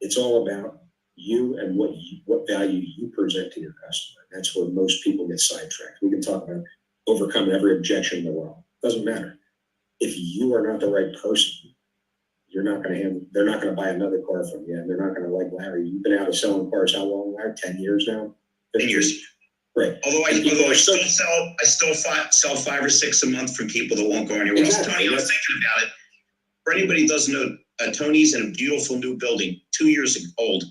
It's all about you and what value you present to your customer. That's where most people get sidetracked. We can talk about overcoming every objection in the world. Doesn't matter. If you are not the right person, they're not going to buy another car from you, and they're not going to like Larry. You've been out of selling cars how long, Larry? 10 years now? 10 years. Right. Although I still sell 5 or 6 a month from people that won't go anywhere else. Tony, I was thinking about it. For anybody who doesn't know, Tony's in a beautiful new building, 2 years old.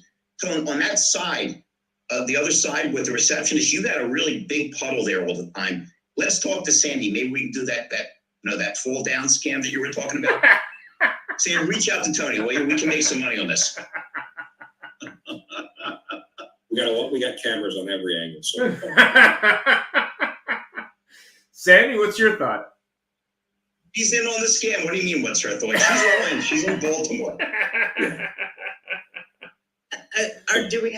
Tony, on that side, the other side with the receptionist, you got a really big puddle there all the time. Let's talk to Sandy. Maybe we can do that fall down scam that you were talking about. Sandy, reach out to Tony. We can make some money on this. We got cameras on every angle. So. Sandy, what's your thought? She's in on the scam. What do you mean, what's her thought? She's all in. She's in Baltimore. Do we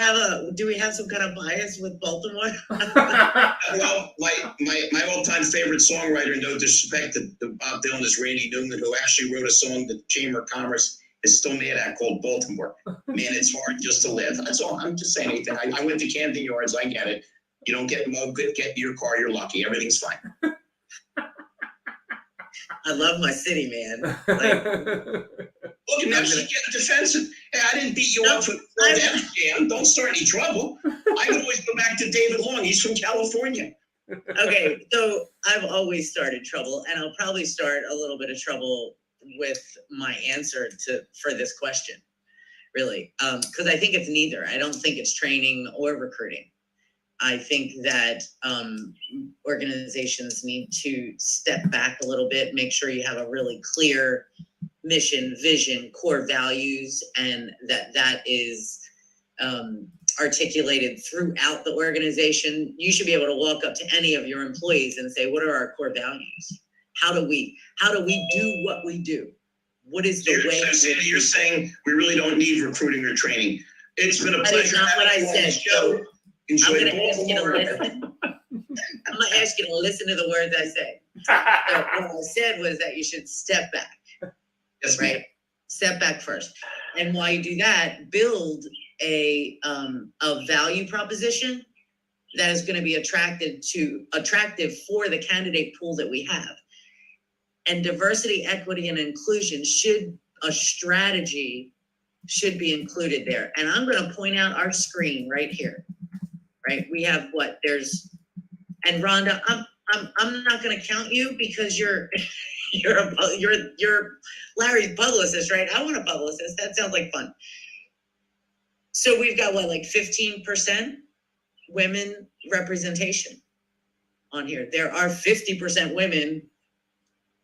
have some kind of bias with Baltimore? Well, my all-time favorite songwriter, no disrespect to Bob Dylan, is Randy Newman, who actually wrote a song that the Chamber of Commerce is still mad at called Baltimore. Man, it's hard just to live. That's all. I'm just saying anything. I went to Camden Yards. I get it. You don't get mugged, get your car, you're lucky. Everything's fine. I love my city, man. Look, now she's getting defensive. Hey, I didn't beat you up for that jam. Don't start any trouble. I can always go back to David Long. He's from California. Okay, so I've always started trouble, and I'll probably start a little bit of trouble with my answer for this question, really, because I think it's neither. I don't think it's training or recruiting. I think that organizations need to step back a little bit, make sure you have a really clear mission, vision, core values, and that is articulated throughout the organization. You should be able to walk up to any of your employees and say, what are our core values? How do we do what we do? what is the way? So Sandy, you're saying we really don't need recruiting or training. It's been a That is pleasure. not what I having you on the said. show. Enjoy I'm gonna ask you to Baltimore. listen. I'm gonna ask you to listen to the words I say. So what I said was that you should step back, Yes, ma'am. right? Step back first. And while you do that, build a value proposition that is gonna be attractive for the candidate pool that we have. And diversity, equity, and inclusion a strategy should be included there. And I'm gonna point out our screen right here, right? We have and Rhonda, I'm not gonna count you because you're Larry's publicist, right? I want a publicist. That sounds like fun. So we've got like 15% women representation on here. There are 50% women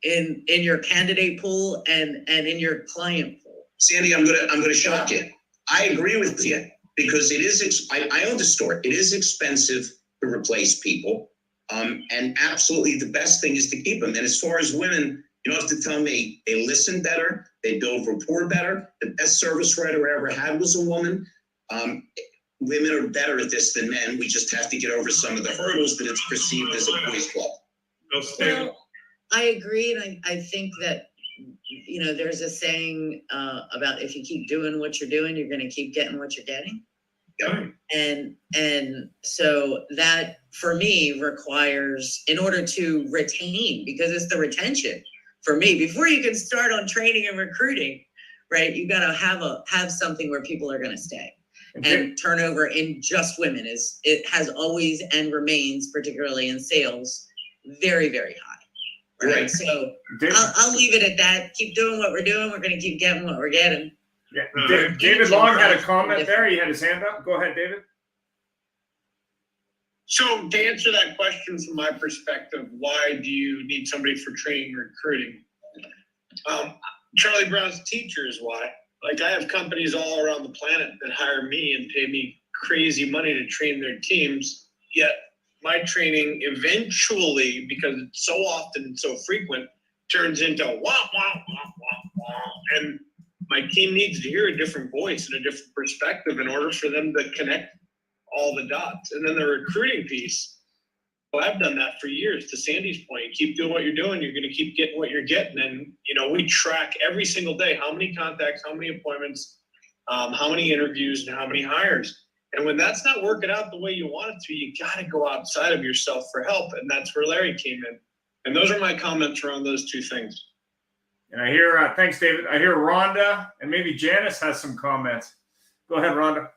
in your candidate pool and in your client pool. Sandy, I'm gonna shock you. I agree with you because it is. I own the store. It is expensive to replace people, and absolutely the best thing is to keep them. And as far as women, you don't have to tell me. They listen better. They build rapport better. The best service writer I ever had was a woman. Women are better at this than men. We just have to get over some of the hurdles that it's perceived as a boys' club. Well, I agree, and I think that, there's a saying about if you keep doing what you're doing, you're going to keep getting what you're getting. Yeah. And so that for me requires, in order to retain, because it's the retention for me, before you can start on training and recruiting, right? You got to have something where people are going to stay. And turnover in just women has always and remains, particularly in sales, very, very high. Right. So I'll leave it at that. Keep doing what we're doing. We're going to keep getting what we're getting. Yeah. David Long had a comment there. He had his hand up. Go ahead, David. So to answer that question from my perspective, why do you need somebody for training and recruiting? Charlie Brown's teacher is why. Like, I have companies all around the planet that hire me and pay me crazy money to train their teams, yet my training eventually, because it's so often and so frequent, turns into wah, wah, wah, wah, wah. And my team needs to hear a different voice and a different perspective in order for them to connect all the dots. And then the recruiting piece, well, I've done that for years. To Sandy's point, keep doing what you're doing, you're going to keep getting what you're getting. And, we track every single day how many contacts, how many appointments, how many interviews, and how many hires. And when that's not working out the way you want it to, you got to go outside of yourself for help. And that's where Larry came in. And those are my comments around those two things. And I hear, thanks, David. I hear Rhonda and maybe Janice has some comments. Go ahead, Rhonda.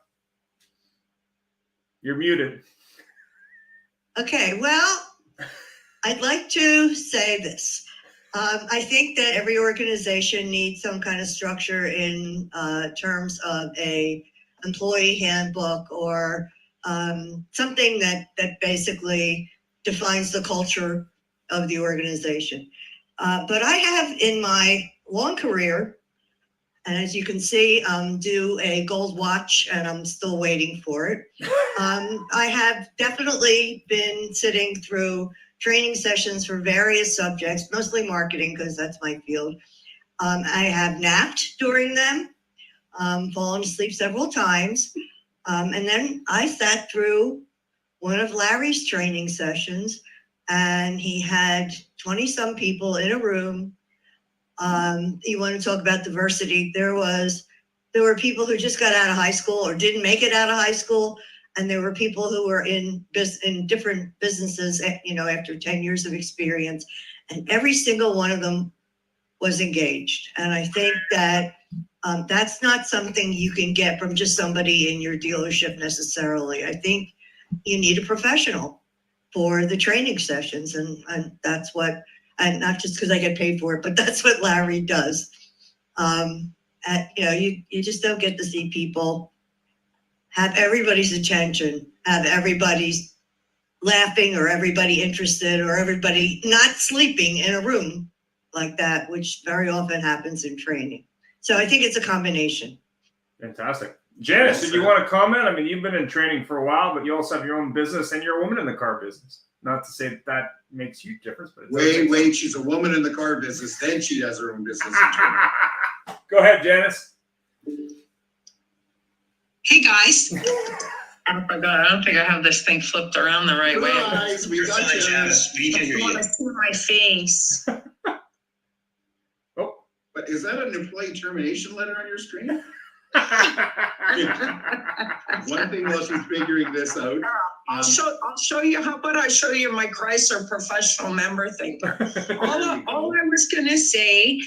You're muted. Okay, well, I'd like to say this. I think that every organization needs some kind of structure in terms of a employee handbook or something that basically defines the culture of the organization. But I have in my long career, and as you can see, do a gold watch and I'm still waiting for it. I have definitely been sitting through training sessions for various subjects, mostly marketing because that's my field. I have napped during them, fallen asleep several times. And then I sat through one of Larry's training sessions and he had 20 some people in a room. You want to talk about diversity. There were people who just got out of high school or didn't make it out of high school. And there were people who were in different businesses, after 10 years of experience, and every single one of them was engaged. And I think that that's not something you can get from just somebody in your dealership necessarily. I think you need a professional for the training sessions, and that's what, and not just because I get paid for it, but that's what Larry does. You just don't get to see people have everybody's attention, have everybody's laughing or everybody interested or everybody not sleeping in a room like that, which very often happens in training. So I think it's a combination. Fantastic. Janice, did you want to comment? I mean, you've been in training for a while, but you also have your own business and you're a woman in the car business. Not to say that makes huge difference, but Wait, she's a woman in the car business, then she has her own business. Go ahead, Janice. Hey, guys. Oh my God, I don't think I have this thing flipped around the right way. Guys, we got you. We can hear I you. want to see my face. But is that an employee termination letter on your screen? One thing while she's figuring this out. I'll show you. How about I show you my Chrysler professional member thing? All I was gonna say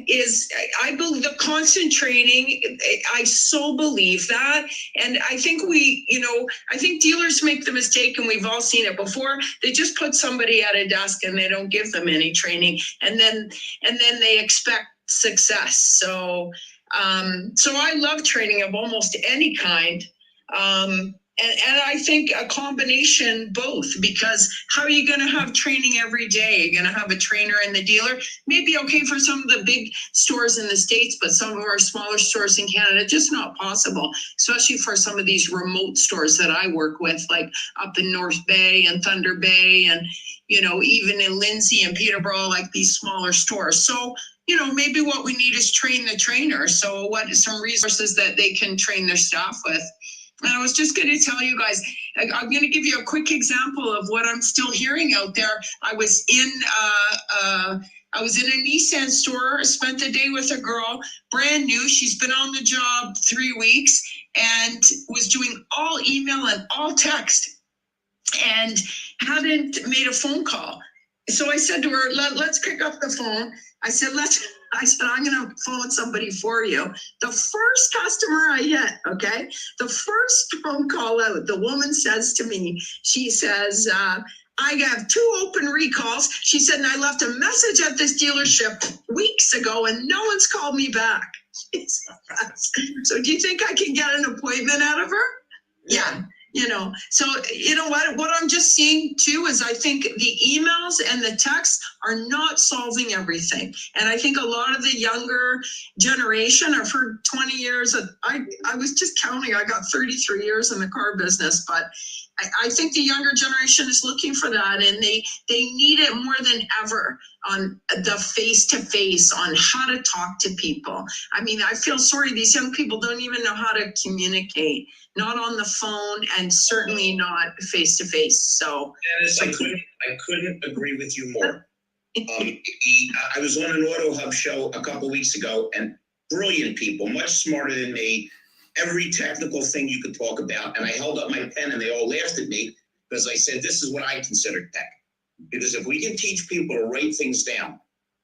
is I believe the constant training. I so believe that, and I think I think dealers make the mistake, and we've all seen it before. They just put somebody at a desk and they don't give them any training, and then they expect success. So I love training of almost any kind. And I think a combination both, because how are you going to have training every day? You're going to have a trainer in the dealer, maybe okay for some of the big stores in the States, but some of our smaller stores in Canada, just not possible, especially for some of these remote stores that I work with, like up in North Bay and Thunder Bay and, even in Lindsay and Peterborough, like these smaller stores. So, maybe what we need is train the trainer. So what are some resources that they can train their staff with? And I was just going to tell you guys, I'm going to give you a quick example of what I'm still hearing out there. I was in a Nissan store, spent the day with a girl, brand new. She's been on the job 3 weeks and was doing all email and all text and hadn't made a phone call. So I said to her, let's pick up the phone. I said, I'm going to phone somebody for you. The first customer I get, okay, the first phone call out, the woman says to me, she says, I have 2 open recalls. She said, and I left a message at this dealership weeks ago and no one's called me back. So do you think I can get an appointment out of her? Yeah. So what I'm just seeing too is I think the emails and the texts are not solving everything. And I think a lot of the younger generation, I've heard 20 years, I was just counting, I got 33 years in the car business, but I think the younger generation is looking for that, and they need it more than ever on the face-to-face, on how to talk to people. I mean, I feel sorry, these young people don't even know how to communicate, not on the phone and certainly not face-to-face. So Dennis, I couldn't agree with you more. I was on an Auto Hub show a couple weeks ago, and brilliant people, much smarter than me, every technical thing you could talk about. And I held up my pen and they all laughed at me because I said, this is what I consider tech. Because if we can teach people to write things down,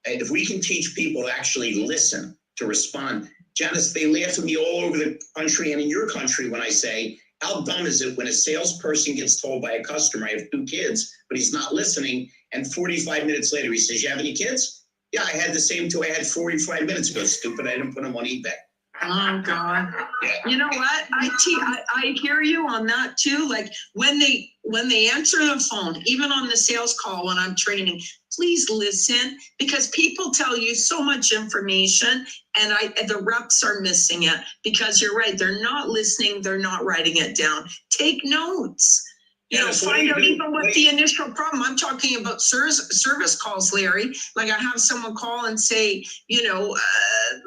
and if we can teach people to actually listen, to respond, Janice, they laugh at me all over the country and in your country when I say, how dumb is it when a salesperson gets told by a customer, I have 2 kids, but he's not listening. And 45 minutes later, he says, you have any kids? Yeah, I had the same 2 I had 45 minutes ago. Stupid, I didn't put them on eBay. Oh God! You know what? I hear you on that too. Like when they answer the phone, even on the sales call when I'm training, please listen, because people tell you so much information, and the reps are missing it because you're right. They're not listening. They're not writing it down. Take notes. Find out even what the initial problem. I'm talking about service calls, Larry. Like I have someone call and say,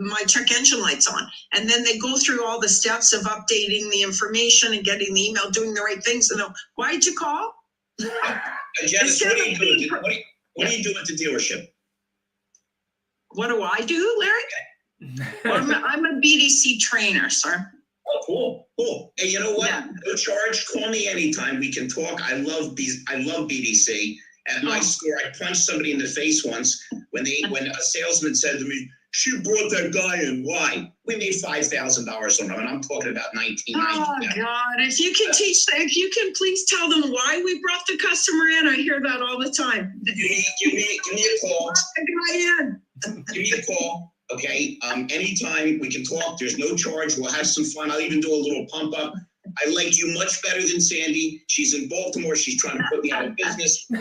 my check engine light's on. And then they go through all the steps of updating the information and getting the email, doing the right things. And why'd you call? Janice, what do you do at the dealership? What do I do, Larry? I'm a BDC trainer, sir. Oh, cool. Hey, you know what? Yeah. No charge. Call me anytime. We can talk. I love BDC. At my store, I punched somebody in the face once when a salesman said to me, she brought that guy in. Why? We made $5,000 on him, and I'm talking about 1990. Oh God! If you can please tell them why we brought the customer in. I hear that all the time. Give me a call. Brought the guy in. Give me a call. Okay, anytime we can talk. There's no charge. We'll have some fun. I'll even do a little pump up. I like you much better than Sandy. She's in Baltimore. She's trying to put me out of business. He's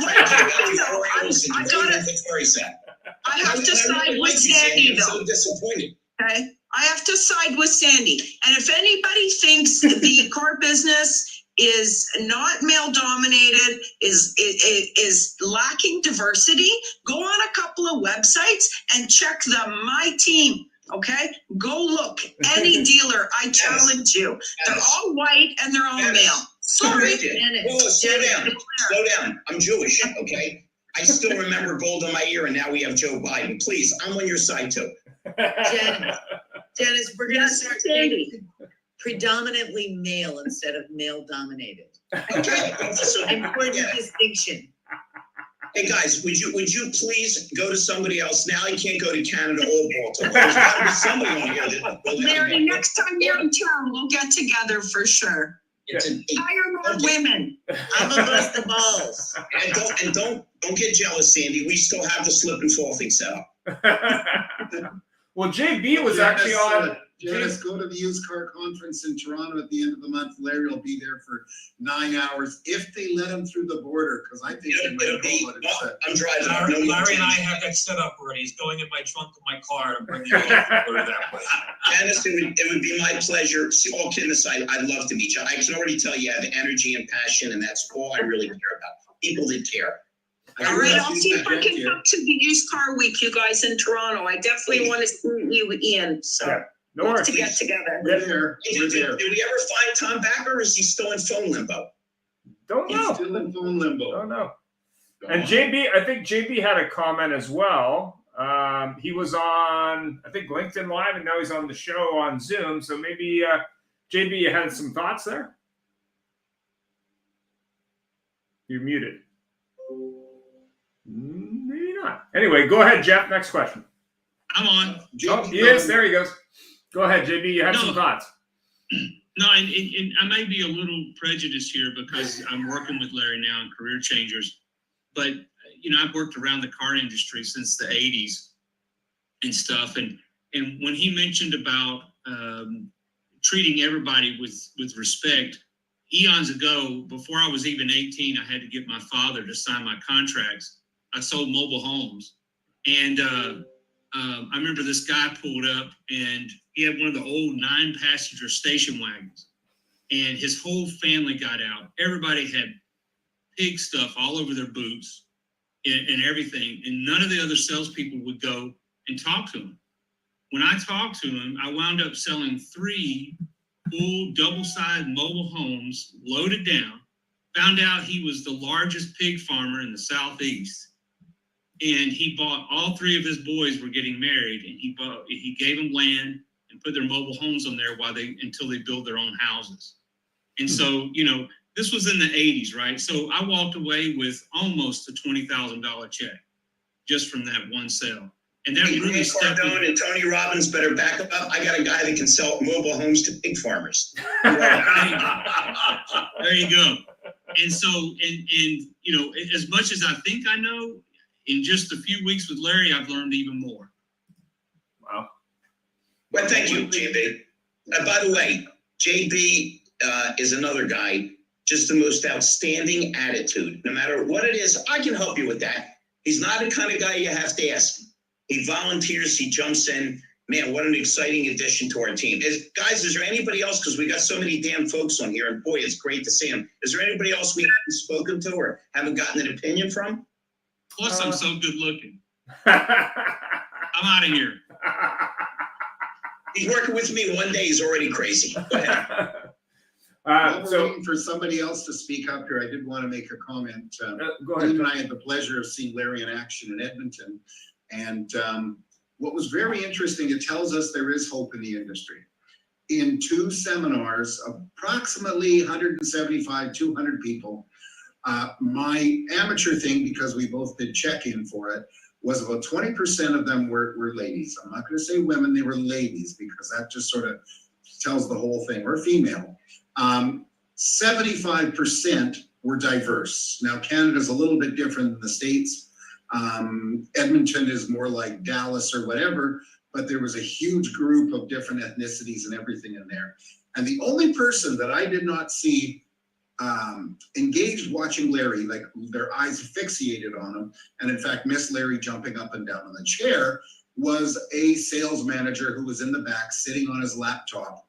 cranky about the Orioles, and it's very sad. I have to side with Sandy, though. I'm so disappointed. Okay, I have to side with Sandy. And if anybody thinks the car business is not male dominated, is lacking diversity, go on a couple of websites and check the My Team. Okay, go look. Any dealer, I challenge you. They're all white and they're all male. Sorry. Whoa, slow down. Slow down. I'm Jewish, okay? I still remember gold on my ear, and now we have Joe Biden. Please, I'm on your side too. Dennis, we're gonna start saying predominantly male instead of male dominated. Okay. So, Important yeah. distinction. Hey guys, would you please go to somebody else? Now I can't go to Canada or Baltimore. There's gotta be somebody on here that will. Larry, next time you're in town, we'll get together for sure. It's an Hire more women. I'm gonna bust the balls. And don't get jealous, Sandy. We still have the slip and fall thing set up. Well, JB was actually on. Janice, go to the used car conference in Toronto at the end of the month. Larry will be there for 9 hours if they let him through the border, because I think they might go, but it's, I'm driving. Larry and I have that set up already. He's going in my trunk of my car and bringing it over that way. Janice, it would be my pleasure. See, all kidding aside, I'd love to meet you. I can already tell you have energy and passion, and that's all I really care about. People that care. All right, I'll see if I can come to the used car week, you guys in Toronto. I definitely want to see you, Ian. So. Yeah. No Love worries. to get together. we're there. We're there. Did we ever find Tom back, or is he still in phone limbo? Don't He's know. still in phone limbo. Don't know. And JB, I think JB had a comment as well. He was on, I think, LinkedIn Live, and now he's on the show on Zoom. So maybe, JB, you had some thoughts there? You're muted. Maybe not. Anyway, go ahead, Jeff. Next question. I'm on. Oh, he is. There he goes. Go ahead, JB. You had some thoughts. No, and I may be a little prejudiced here because I'm working with Larry now in Career Changers. But, you know, I've worked around the car industry since the 80s and stuff. And when he mentioned about treating everybody with respect, eons ago, before I was even 18, I had to get my father to sign my contracts. I sold mobile homes. And I remember this guy pulled up and he had one of the old 9-passenger station wagons. And his whole family got out. Everybody had pig stuff all over their boots and everything. And none of the other salespeople would go and talk to him. When I talked to him, I wound up selling 3 full double-side mobile homes loaded down. Found out he was the largest pig farmer in the Southeast. And he bought, all 3 of his boys were getting married, and he gave them land and put their mobile homes on there until they build their own houses. And so, you know, this was in the 80s, right? So I walked away with almost a $20,000 check just from that one sale. And that really stepped Cardone and Tony Robbins better back up. I got a guy that can sell mobile homes to pig farmers. There you go. And so, and you know, as much as I think I know, in just a few weeks with Larry, I've learned even more. Wow. Well, thank you, JB. By the way, JB is another guy, just the most outstanding attitude. No matter what it is, I can help you with that. He's not the kind of guy you have to ask. He volunteers, he jumps in. Man, what an exciting addition to our team. Guys, is there anybody else? Because we got so many damn folks on here, and boy, it's great to see them. Is there anybody else we haven't spoken to or haven't gotten an opinion from? Plus, I'm so good looking. I'm out of here. He's working with me one day. He's already crazy. Go ahead. While we're waiting for somebody else to speak up here, I did want to make a comment. Go ahead. Steve and I had the pleasure of seeing Larry in action in Edmonton. And what was very interesting, it tells us there is hope in the industry. In 2 seminars, approximately 175, 200 people, my amateur thing, because we both did check-in for it, was about 20% of them were ladies. I'm not going to say women, they were ladies, because that just sort of tells the whole thing, or female. 75% were diverse. Now, Canada's a little bit different than the States. Edmonton is more like Dallas or whatever, but there was a huge group of different ethnicities and everything in there. And the only person that I did not see engaged watching Larry, like their eyes fixated on him, and in fact, Miss Larry jumping up and down on the chair, was a sales manager who was in the back sitting on his laptop,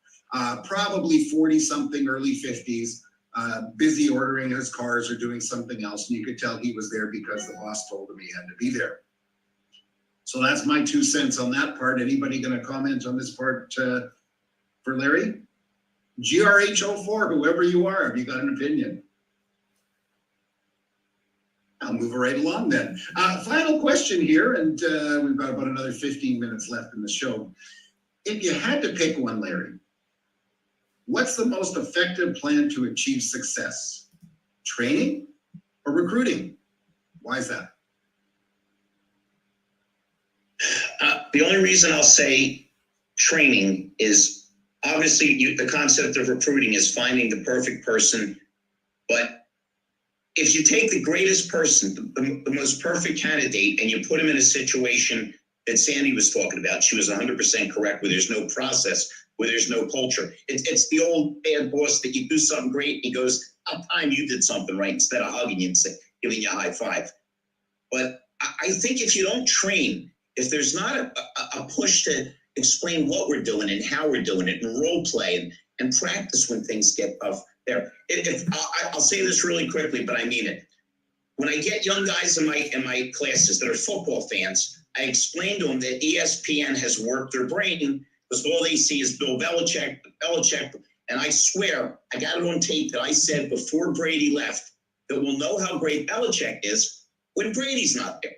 probably 40-something, early 50s, busy ordering his cars or doing something else. And you could tell he was there because the boss told him he had to be there. So that's my 2 cents on that part. Anybody going to comment on this part for Larry? GRH04, whoever you are, have you got an opinion? I'll move right along then. Final question here, and we've got about another 15 minutes left in the show. If you had to pick one, Larry, what's the most effective plan to achieve success? Training or recruiting? Why is that? The only reason I'll say training is obviously the concept of recruiting is finding the perfect person. But if you take the greatest person, the most perfect candidate, and you put him in a situation that Sandy was talking about, she was 100% correct, where there's no process, where there's no culture. It's the old bad boss that you do something great, and he goes, "How time you did something right," instead of hugging you and giving you a high five. But I think if you don't train, if there's not a push to explain what we're doing and how we're doing it, and role play and practice when things get tough there. I'll say this really quickly, but I mean it. When I get young guys in my classes that are football fans, I explain to them that ESPN has worked their brain because all they see is Bill Belichick, and I swear, I got it on tape that I said before Brady left that we'll know how great Belichick is when Brady's not there.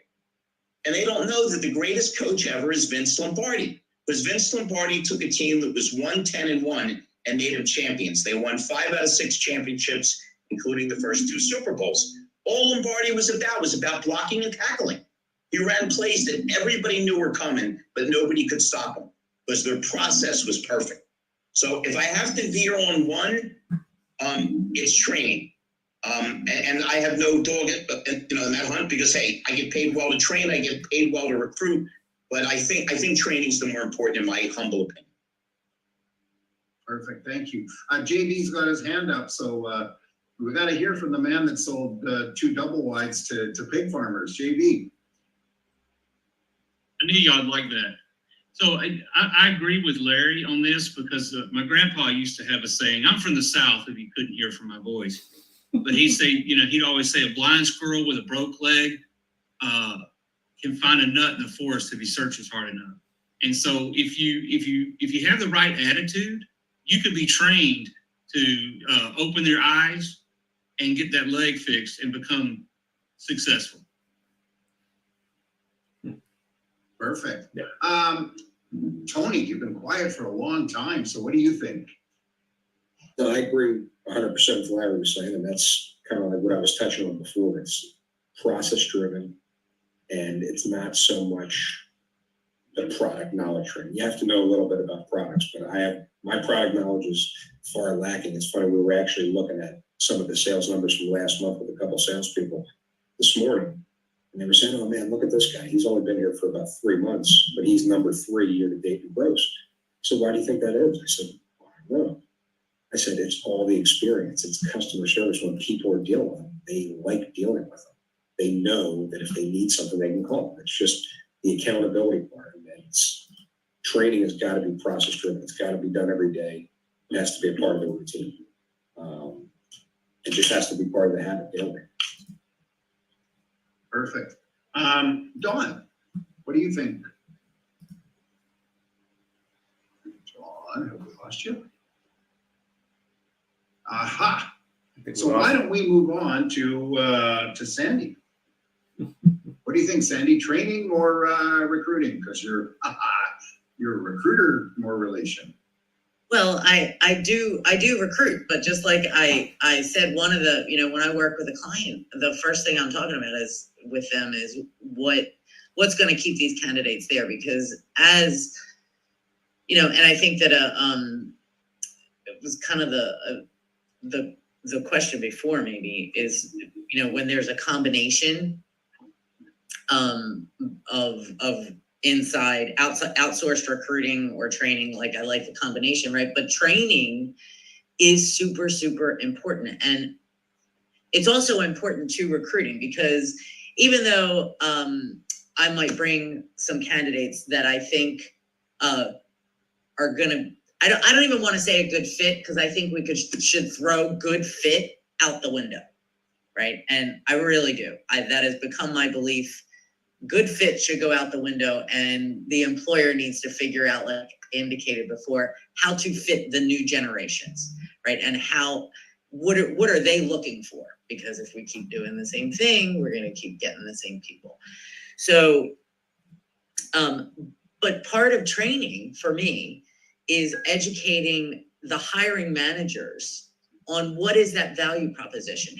And they don't know that the greatest coach ever is Vince Lombardi. Because Vince Lombardi took a team that was 1-10-1 and made them champions. They won 5 out of 6 championships, including the first 2 Super Bowls. All Lombardi was about blocking and tackling. He ran plays that everybody knew were coming, but nobody could stop them because their process was perfect. So if I have to veer on one, it's training. And I have no dog in that hunt because, hey, I get paid well to train, I get paid well to recruit, but I think training is the more important in my humble opinion. Perfect, thank you. JB's got his hand up, so we got to hear from the man that sold 2 double wides to pig farmers. JB. I knew y'all'd like that. So I agree with Larry on this because my grandpa used to have a saying. I'm from the South, if you couldn't hear from my voice. But he'd say, he'd always say a blind squirrel with a broke leg can find a nut in the forest if he searches hard enough. And so if you have the right attitude, you could be trained to open their eyes and get that leg fixed and become successful. Perfect. Yeah. Tony, you've been quiet for a long time, so what do you think? No, I agree 100% with Larry was saying, and that's kind of like what I was touching on before. It's process driven, and it's not so much the product knowledge training. You have to know a little bit about products, but my product knowledge is far lacking. It's funny, we were actually looking at some of the sales numbers from last month with a couple of salespeople this morning, and they were saying, "Oh man, look at this guy. He's only been here for about 3 months, but he's number 3 year to date in gross." So why do you think that is? I said, "I don't know." I said, "It's all the experience. It's customer service. When people are dealing with them, they like dealing with them. They know that if they need something, they can call them. It's just the accountability part. And training has got to be process driven. It's got to be done every day. It has to be a part of the routine. It just has to be part of the habit building." Perfect. Dawn, what do you think? Dawn, have we lost you? Aha. So why don't we move on to Sandy? What do you think, Sandy? Training or recruiting? Because you're a recruiter more relation. Well, I do recruit, but just like I said, one of the, when I work with a client, the first thing I'm talking about is with them is what's going to keep these candidates there, because as and I think that it was kind of the question before maybe is, when there's a combination of inside, outside, outsourced recruiting or training, like I like the combination, right? But training is super, super important. And it's also important to recruiting because even though I might bring some candidates that I think are gonna. I don't even want to say a good fit, because I think we should throw good fit out the window, right? And I really do. That has become my belief. Good fit should go out the window, and the employer needs to figure out, like indicated before, how to fit the new generations, right? And what are they looking for? Because if we keep doing the same thing, we're going to keep getting the same people. So, but part of training for me is educating the hiring managers on what is that value proposition.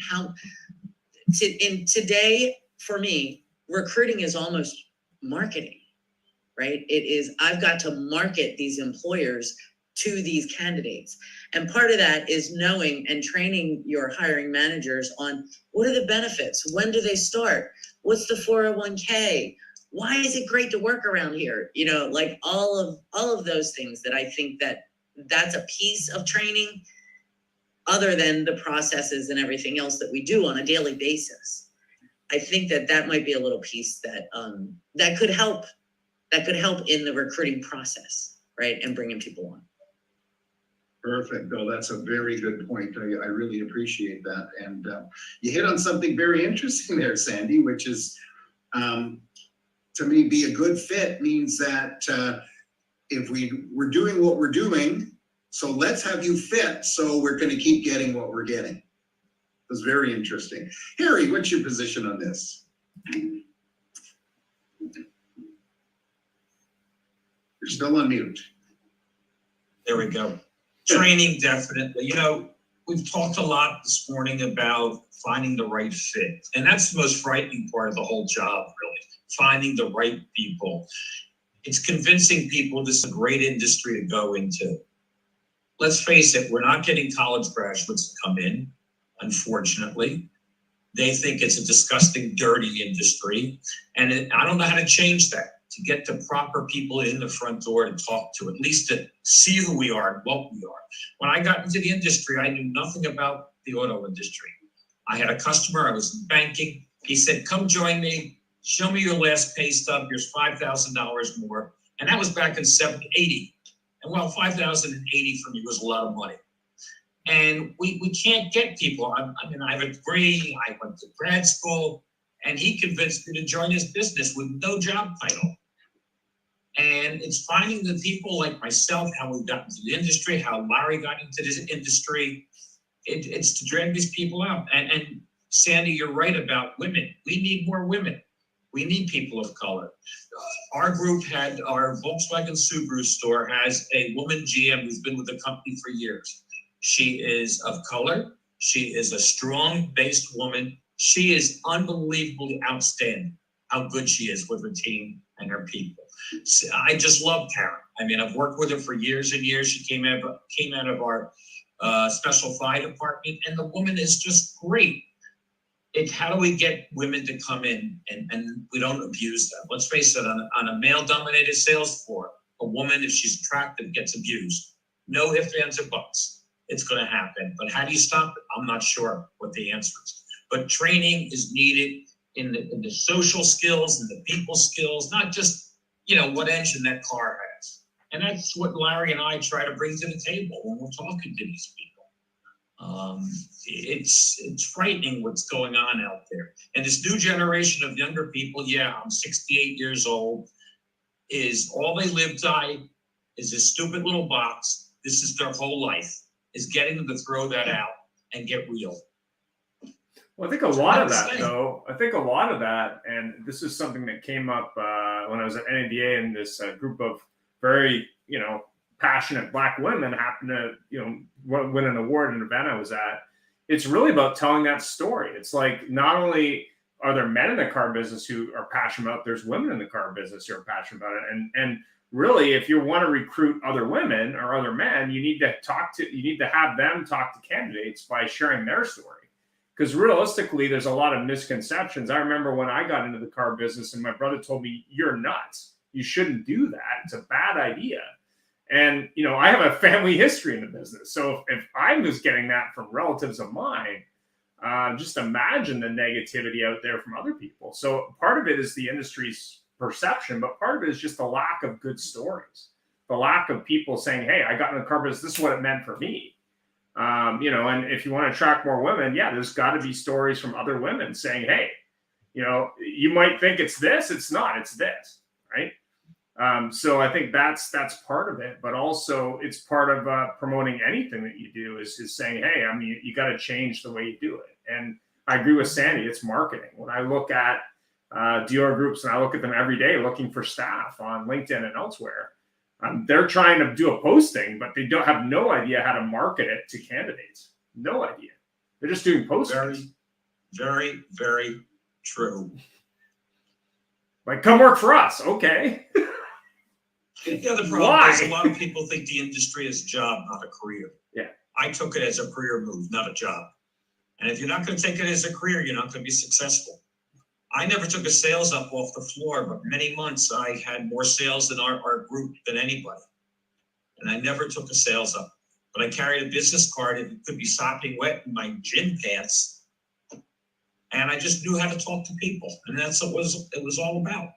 In today, for me, recruiting is almost marketing, right? It is, I've got to market these employers to these candidates. And part of that is knowing and training your hiring managers on what are the benefits? When do they start? What's the 401k? Why is it great to work around here? You know, like all of those things that I think that's a piece of training, other than the processes and everything else that we do on a daily basis. I think that might be a little piece that could help in the recruiting process, right? And bringing people on. Perfect. No, that's a very good point. I really appreciate that. And you hit on something very interesting there, Sandy, which is, to me, be a good fit means that if we're doing what we're doing, so let's have you fit, so we're going to keep getting what we're getting. It was very interesting. Harry, what's your position on this? You're still on mute. There we go. Training, definitely. You know, we've talked a lot this morning about finding the right fit. And that's the most frightening part of the whole job, really. Finding the right people. It's convincing people this is a great industry to go into. Let's face it, we're not getting college graduates to come in, unfortunately. They think it's a disgusting, dirty industry. And I don't know how to change that, to get the proper people in the front door to talk to, at least to see who we are and what we are. When I got into the industry, I knew nothing about the auto industry. I had a customer, I was in banking. He said, come join me, show me your last pay stub, here's $5,000 more. And that was back in 80. And well, $5,080 for me was a lot of money. And we can't get people. I mean, I have a degree, I went to grad school, and he convinced me to join his business with no job title. And it's finding the people like myself, how we got into the industry, how Larry got into this industry. It's to drag these people out. And Sandy, you're right about women. We need more women. We need people of color. Our group had, our Volkswagen Subaru store has a woman GM who's been with the company for years. She is of color. She is a strong-based woman. She is unbelievably outstanding, how good she is with her team and her people. I just love Karen. I mean, I've worked with her for years and years. She came out of our special fire department, and the woman is just great. It's how do we get women to come in and we don't abuse them? Let's face it, on a male-dominated sales floor, a woman, if she's attractive, gets abused. No ifs, ands, or buts. It's going to happen. But how do you stop it? I'm not sure what the answer is. But training is needed in the social skills and the people skills, not just, you know, what engine that car has. And that's what Larry and I try to bring to the table when we're talking to these people. It's frightening what's going on out there. And this new generation of younger people, yeah, I'm 68 years old, is all they live by is this stupid little box. This is their whole life, is getting them to throw that out and get real. Well, I think a lot of that, though, and this is something that came up when I was at NADA, and this group of very, you know, passionate Black women happened to, you know, win an award at an event I was at. It's really about telling that story. It's like, not only are there men in the car business who are passionate about it, there's women in the car business who are passionate about it. And really, if you want to recruit other women or other men, you need to have them talk to candidates by sharing their story. Because realistically, there's a lot of misconceptions. I remember when I got into the car business and my brother told me, you're nuts. You shouldn't do that. It's a bad idea. And, you know, I have a family history in the business. So if I was getting that from relatives of mine, just imagine the negativity out there from other people. So part of it is the industry's perception, but part of it is just the lack of good stories, the lack of people saying, hey, I got in the car business, this is what it meant for me. And if you want to attract more women, there's got to be stories from other women saying, hey, you might think it's this, it's not, it's this, right? So I think that's part of it, but also it's part of promoting anything that you do is saying, hey, I mean, you got to change the way you do it. And I agree with Sandy, it's marketing. When I look at dealer groups and I look at them every day looking for staff on LinkedIn and elsewhere, they're trying to do a posting, but they don't have no idea how to market it to candidates. No idea. They're just doing postings. Very, very, very true. Like, come work for us. Okay. The other problem is a lot of people think the industry is a job, not a career. Yeah. I took it as a career move, not a job. And if you're not going to take it as a career, you're not going to be successful. I never took a sales up off the floor, but many months I had more sales in our group than anybody. And I never took a sales up. But I carried a business card and it could be sopping wet in my gym pants. And I just knew how to talk to people. And that's what it was all about.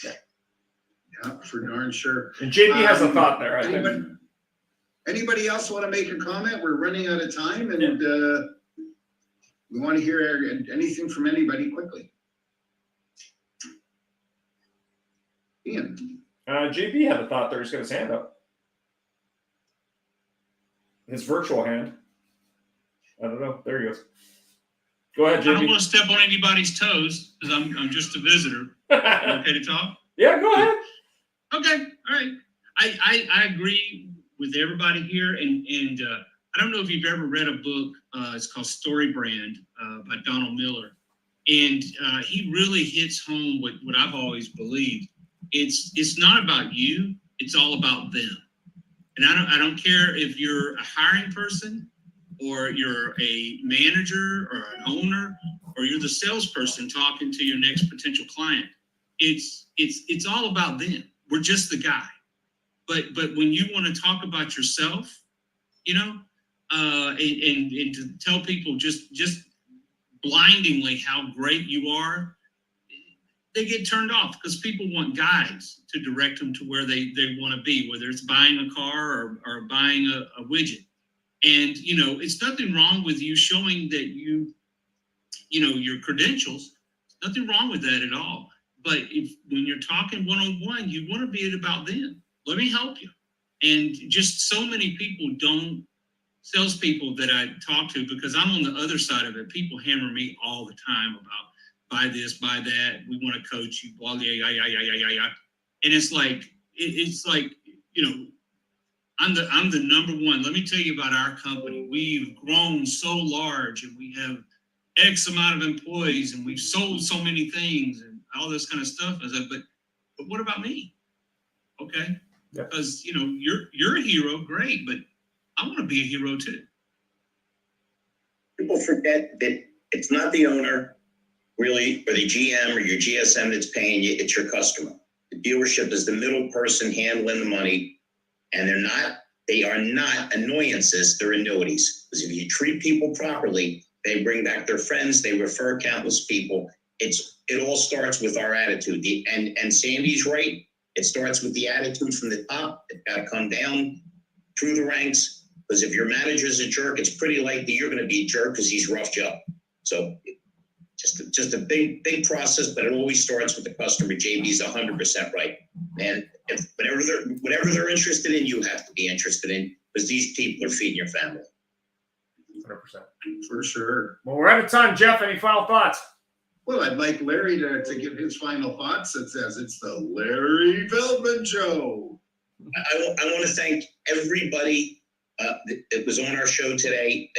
Yeah, for darn sure. And JB has a thought there, I think. Anybody else want to make a comment? We're running out of time, and we want to hear anything from anybody quickly. Ian. JB had a thought there. He's got his hand up. His virtual hand. I don't know. There he goes. Go ahead, JB. I don't want to step on anybody's toes because I'm just a visitor. Okay to talk? Yeah, go ahead. Okay, all right. I agree with everybody here, and I don't know if you've ever read a book. It's called Story Brand by Donald Miller, and he really hits home with what I've always believed. It's not about you; it's all about them. And I don't care if you're a hiring person, or you're a manager, or an owner, or you're the salesperson talking to your next potential client. It's all about them. We're just the guy. But when you want to talk about yourself, and to tell people just blindingly how great you are, they get turned off because people want guides to direct them to where they want to be, whether it's buying a car or buying a widget. And, it's nothing wrong with you showing that your credentials, nothing wrong with that at all. But when you're talking one-on-one, you want to be about them. Let me help you. And just so many people salespeople that I talk to, because I'm on the other side of it, people hammer me all the time about buy this, buy that. We want to coach you, blah, yeah. And it's like, I'm the number one. Let me tell you about our company. We've grown so large and we have X amount of employees and we've sold so many things and all this kind of stuff. I said, but what about me? Okay. Because, you're a hero. Great. But I want to be a hero too. People forget that it's not the owner really, or the GM or your GSM that's paying you. It's your customer. The dealership is the middle person handling the money, and they are not annoyances. They're annuities. Because if you treat people properly, they bring back their friends. They refer countless people. It all starts with our attitude. And Sandy's right. It starts with the attitude from the top. It's got to come down through the ranks. Because if your manager's a jerk, it's pretty likely you're going to be a jerk because he's roughed you up. So just a big process, but it always starts with the customer. JB's 100% right. And if whatever they're interested in, you have to be interested in, because these people are feeding your family. 100%. For sure. Well, we're out of time, Jeff. Any final thoughts? Well, I'd like Larry to give his final thoughts. It says it's the Larry Feldman Show. I want to thank everybody that was on our show today.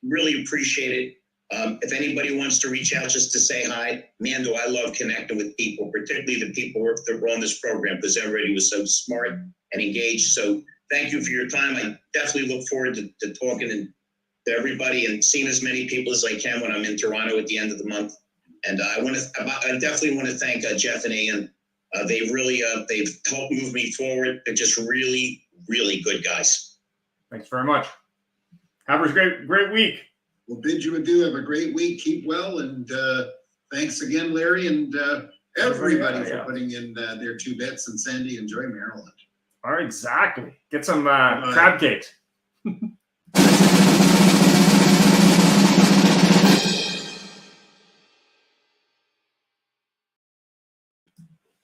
Really appreciate it. If anybody wants to reach out just to say hi, man, do I love connecting with people, particularly the people that were on this program, because everybody was so smart and engaged. So thank you for your time. I definitely look forward to talking to everybody and seeing as many people as I can when I'm in Toronto at the end of the month. And I definitely want to thank Jeff and Ian. They've helped move me forward. They're just really, really good guys. Thanks very much. Have a great week. We'll bid you adieu. Have a great week. Keep well. And thanks again, Larry. And everybody for Yeah. putting in their 2 bits. And Sandy, enjoy Maryland. All right, exactly. Get some crab cake.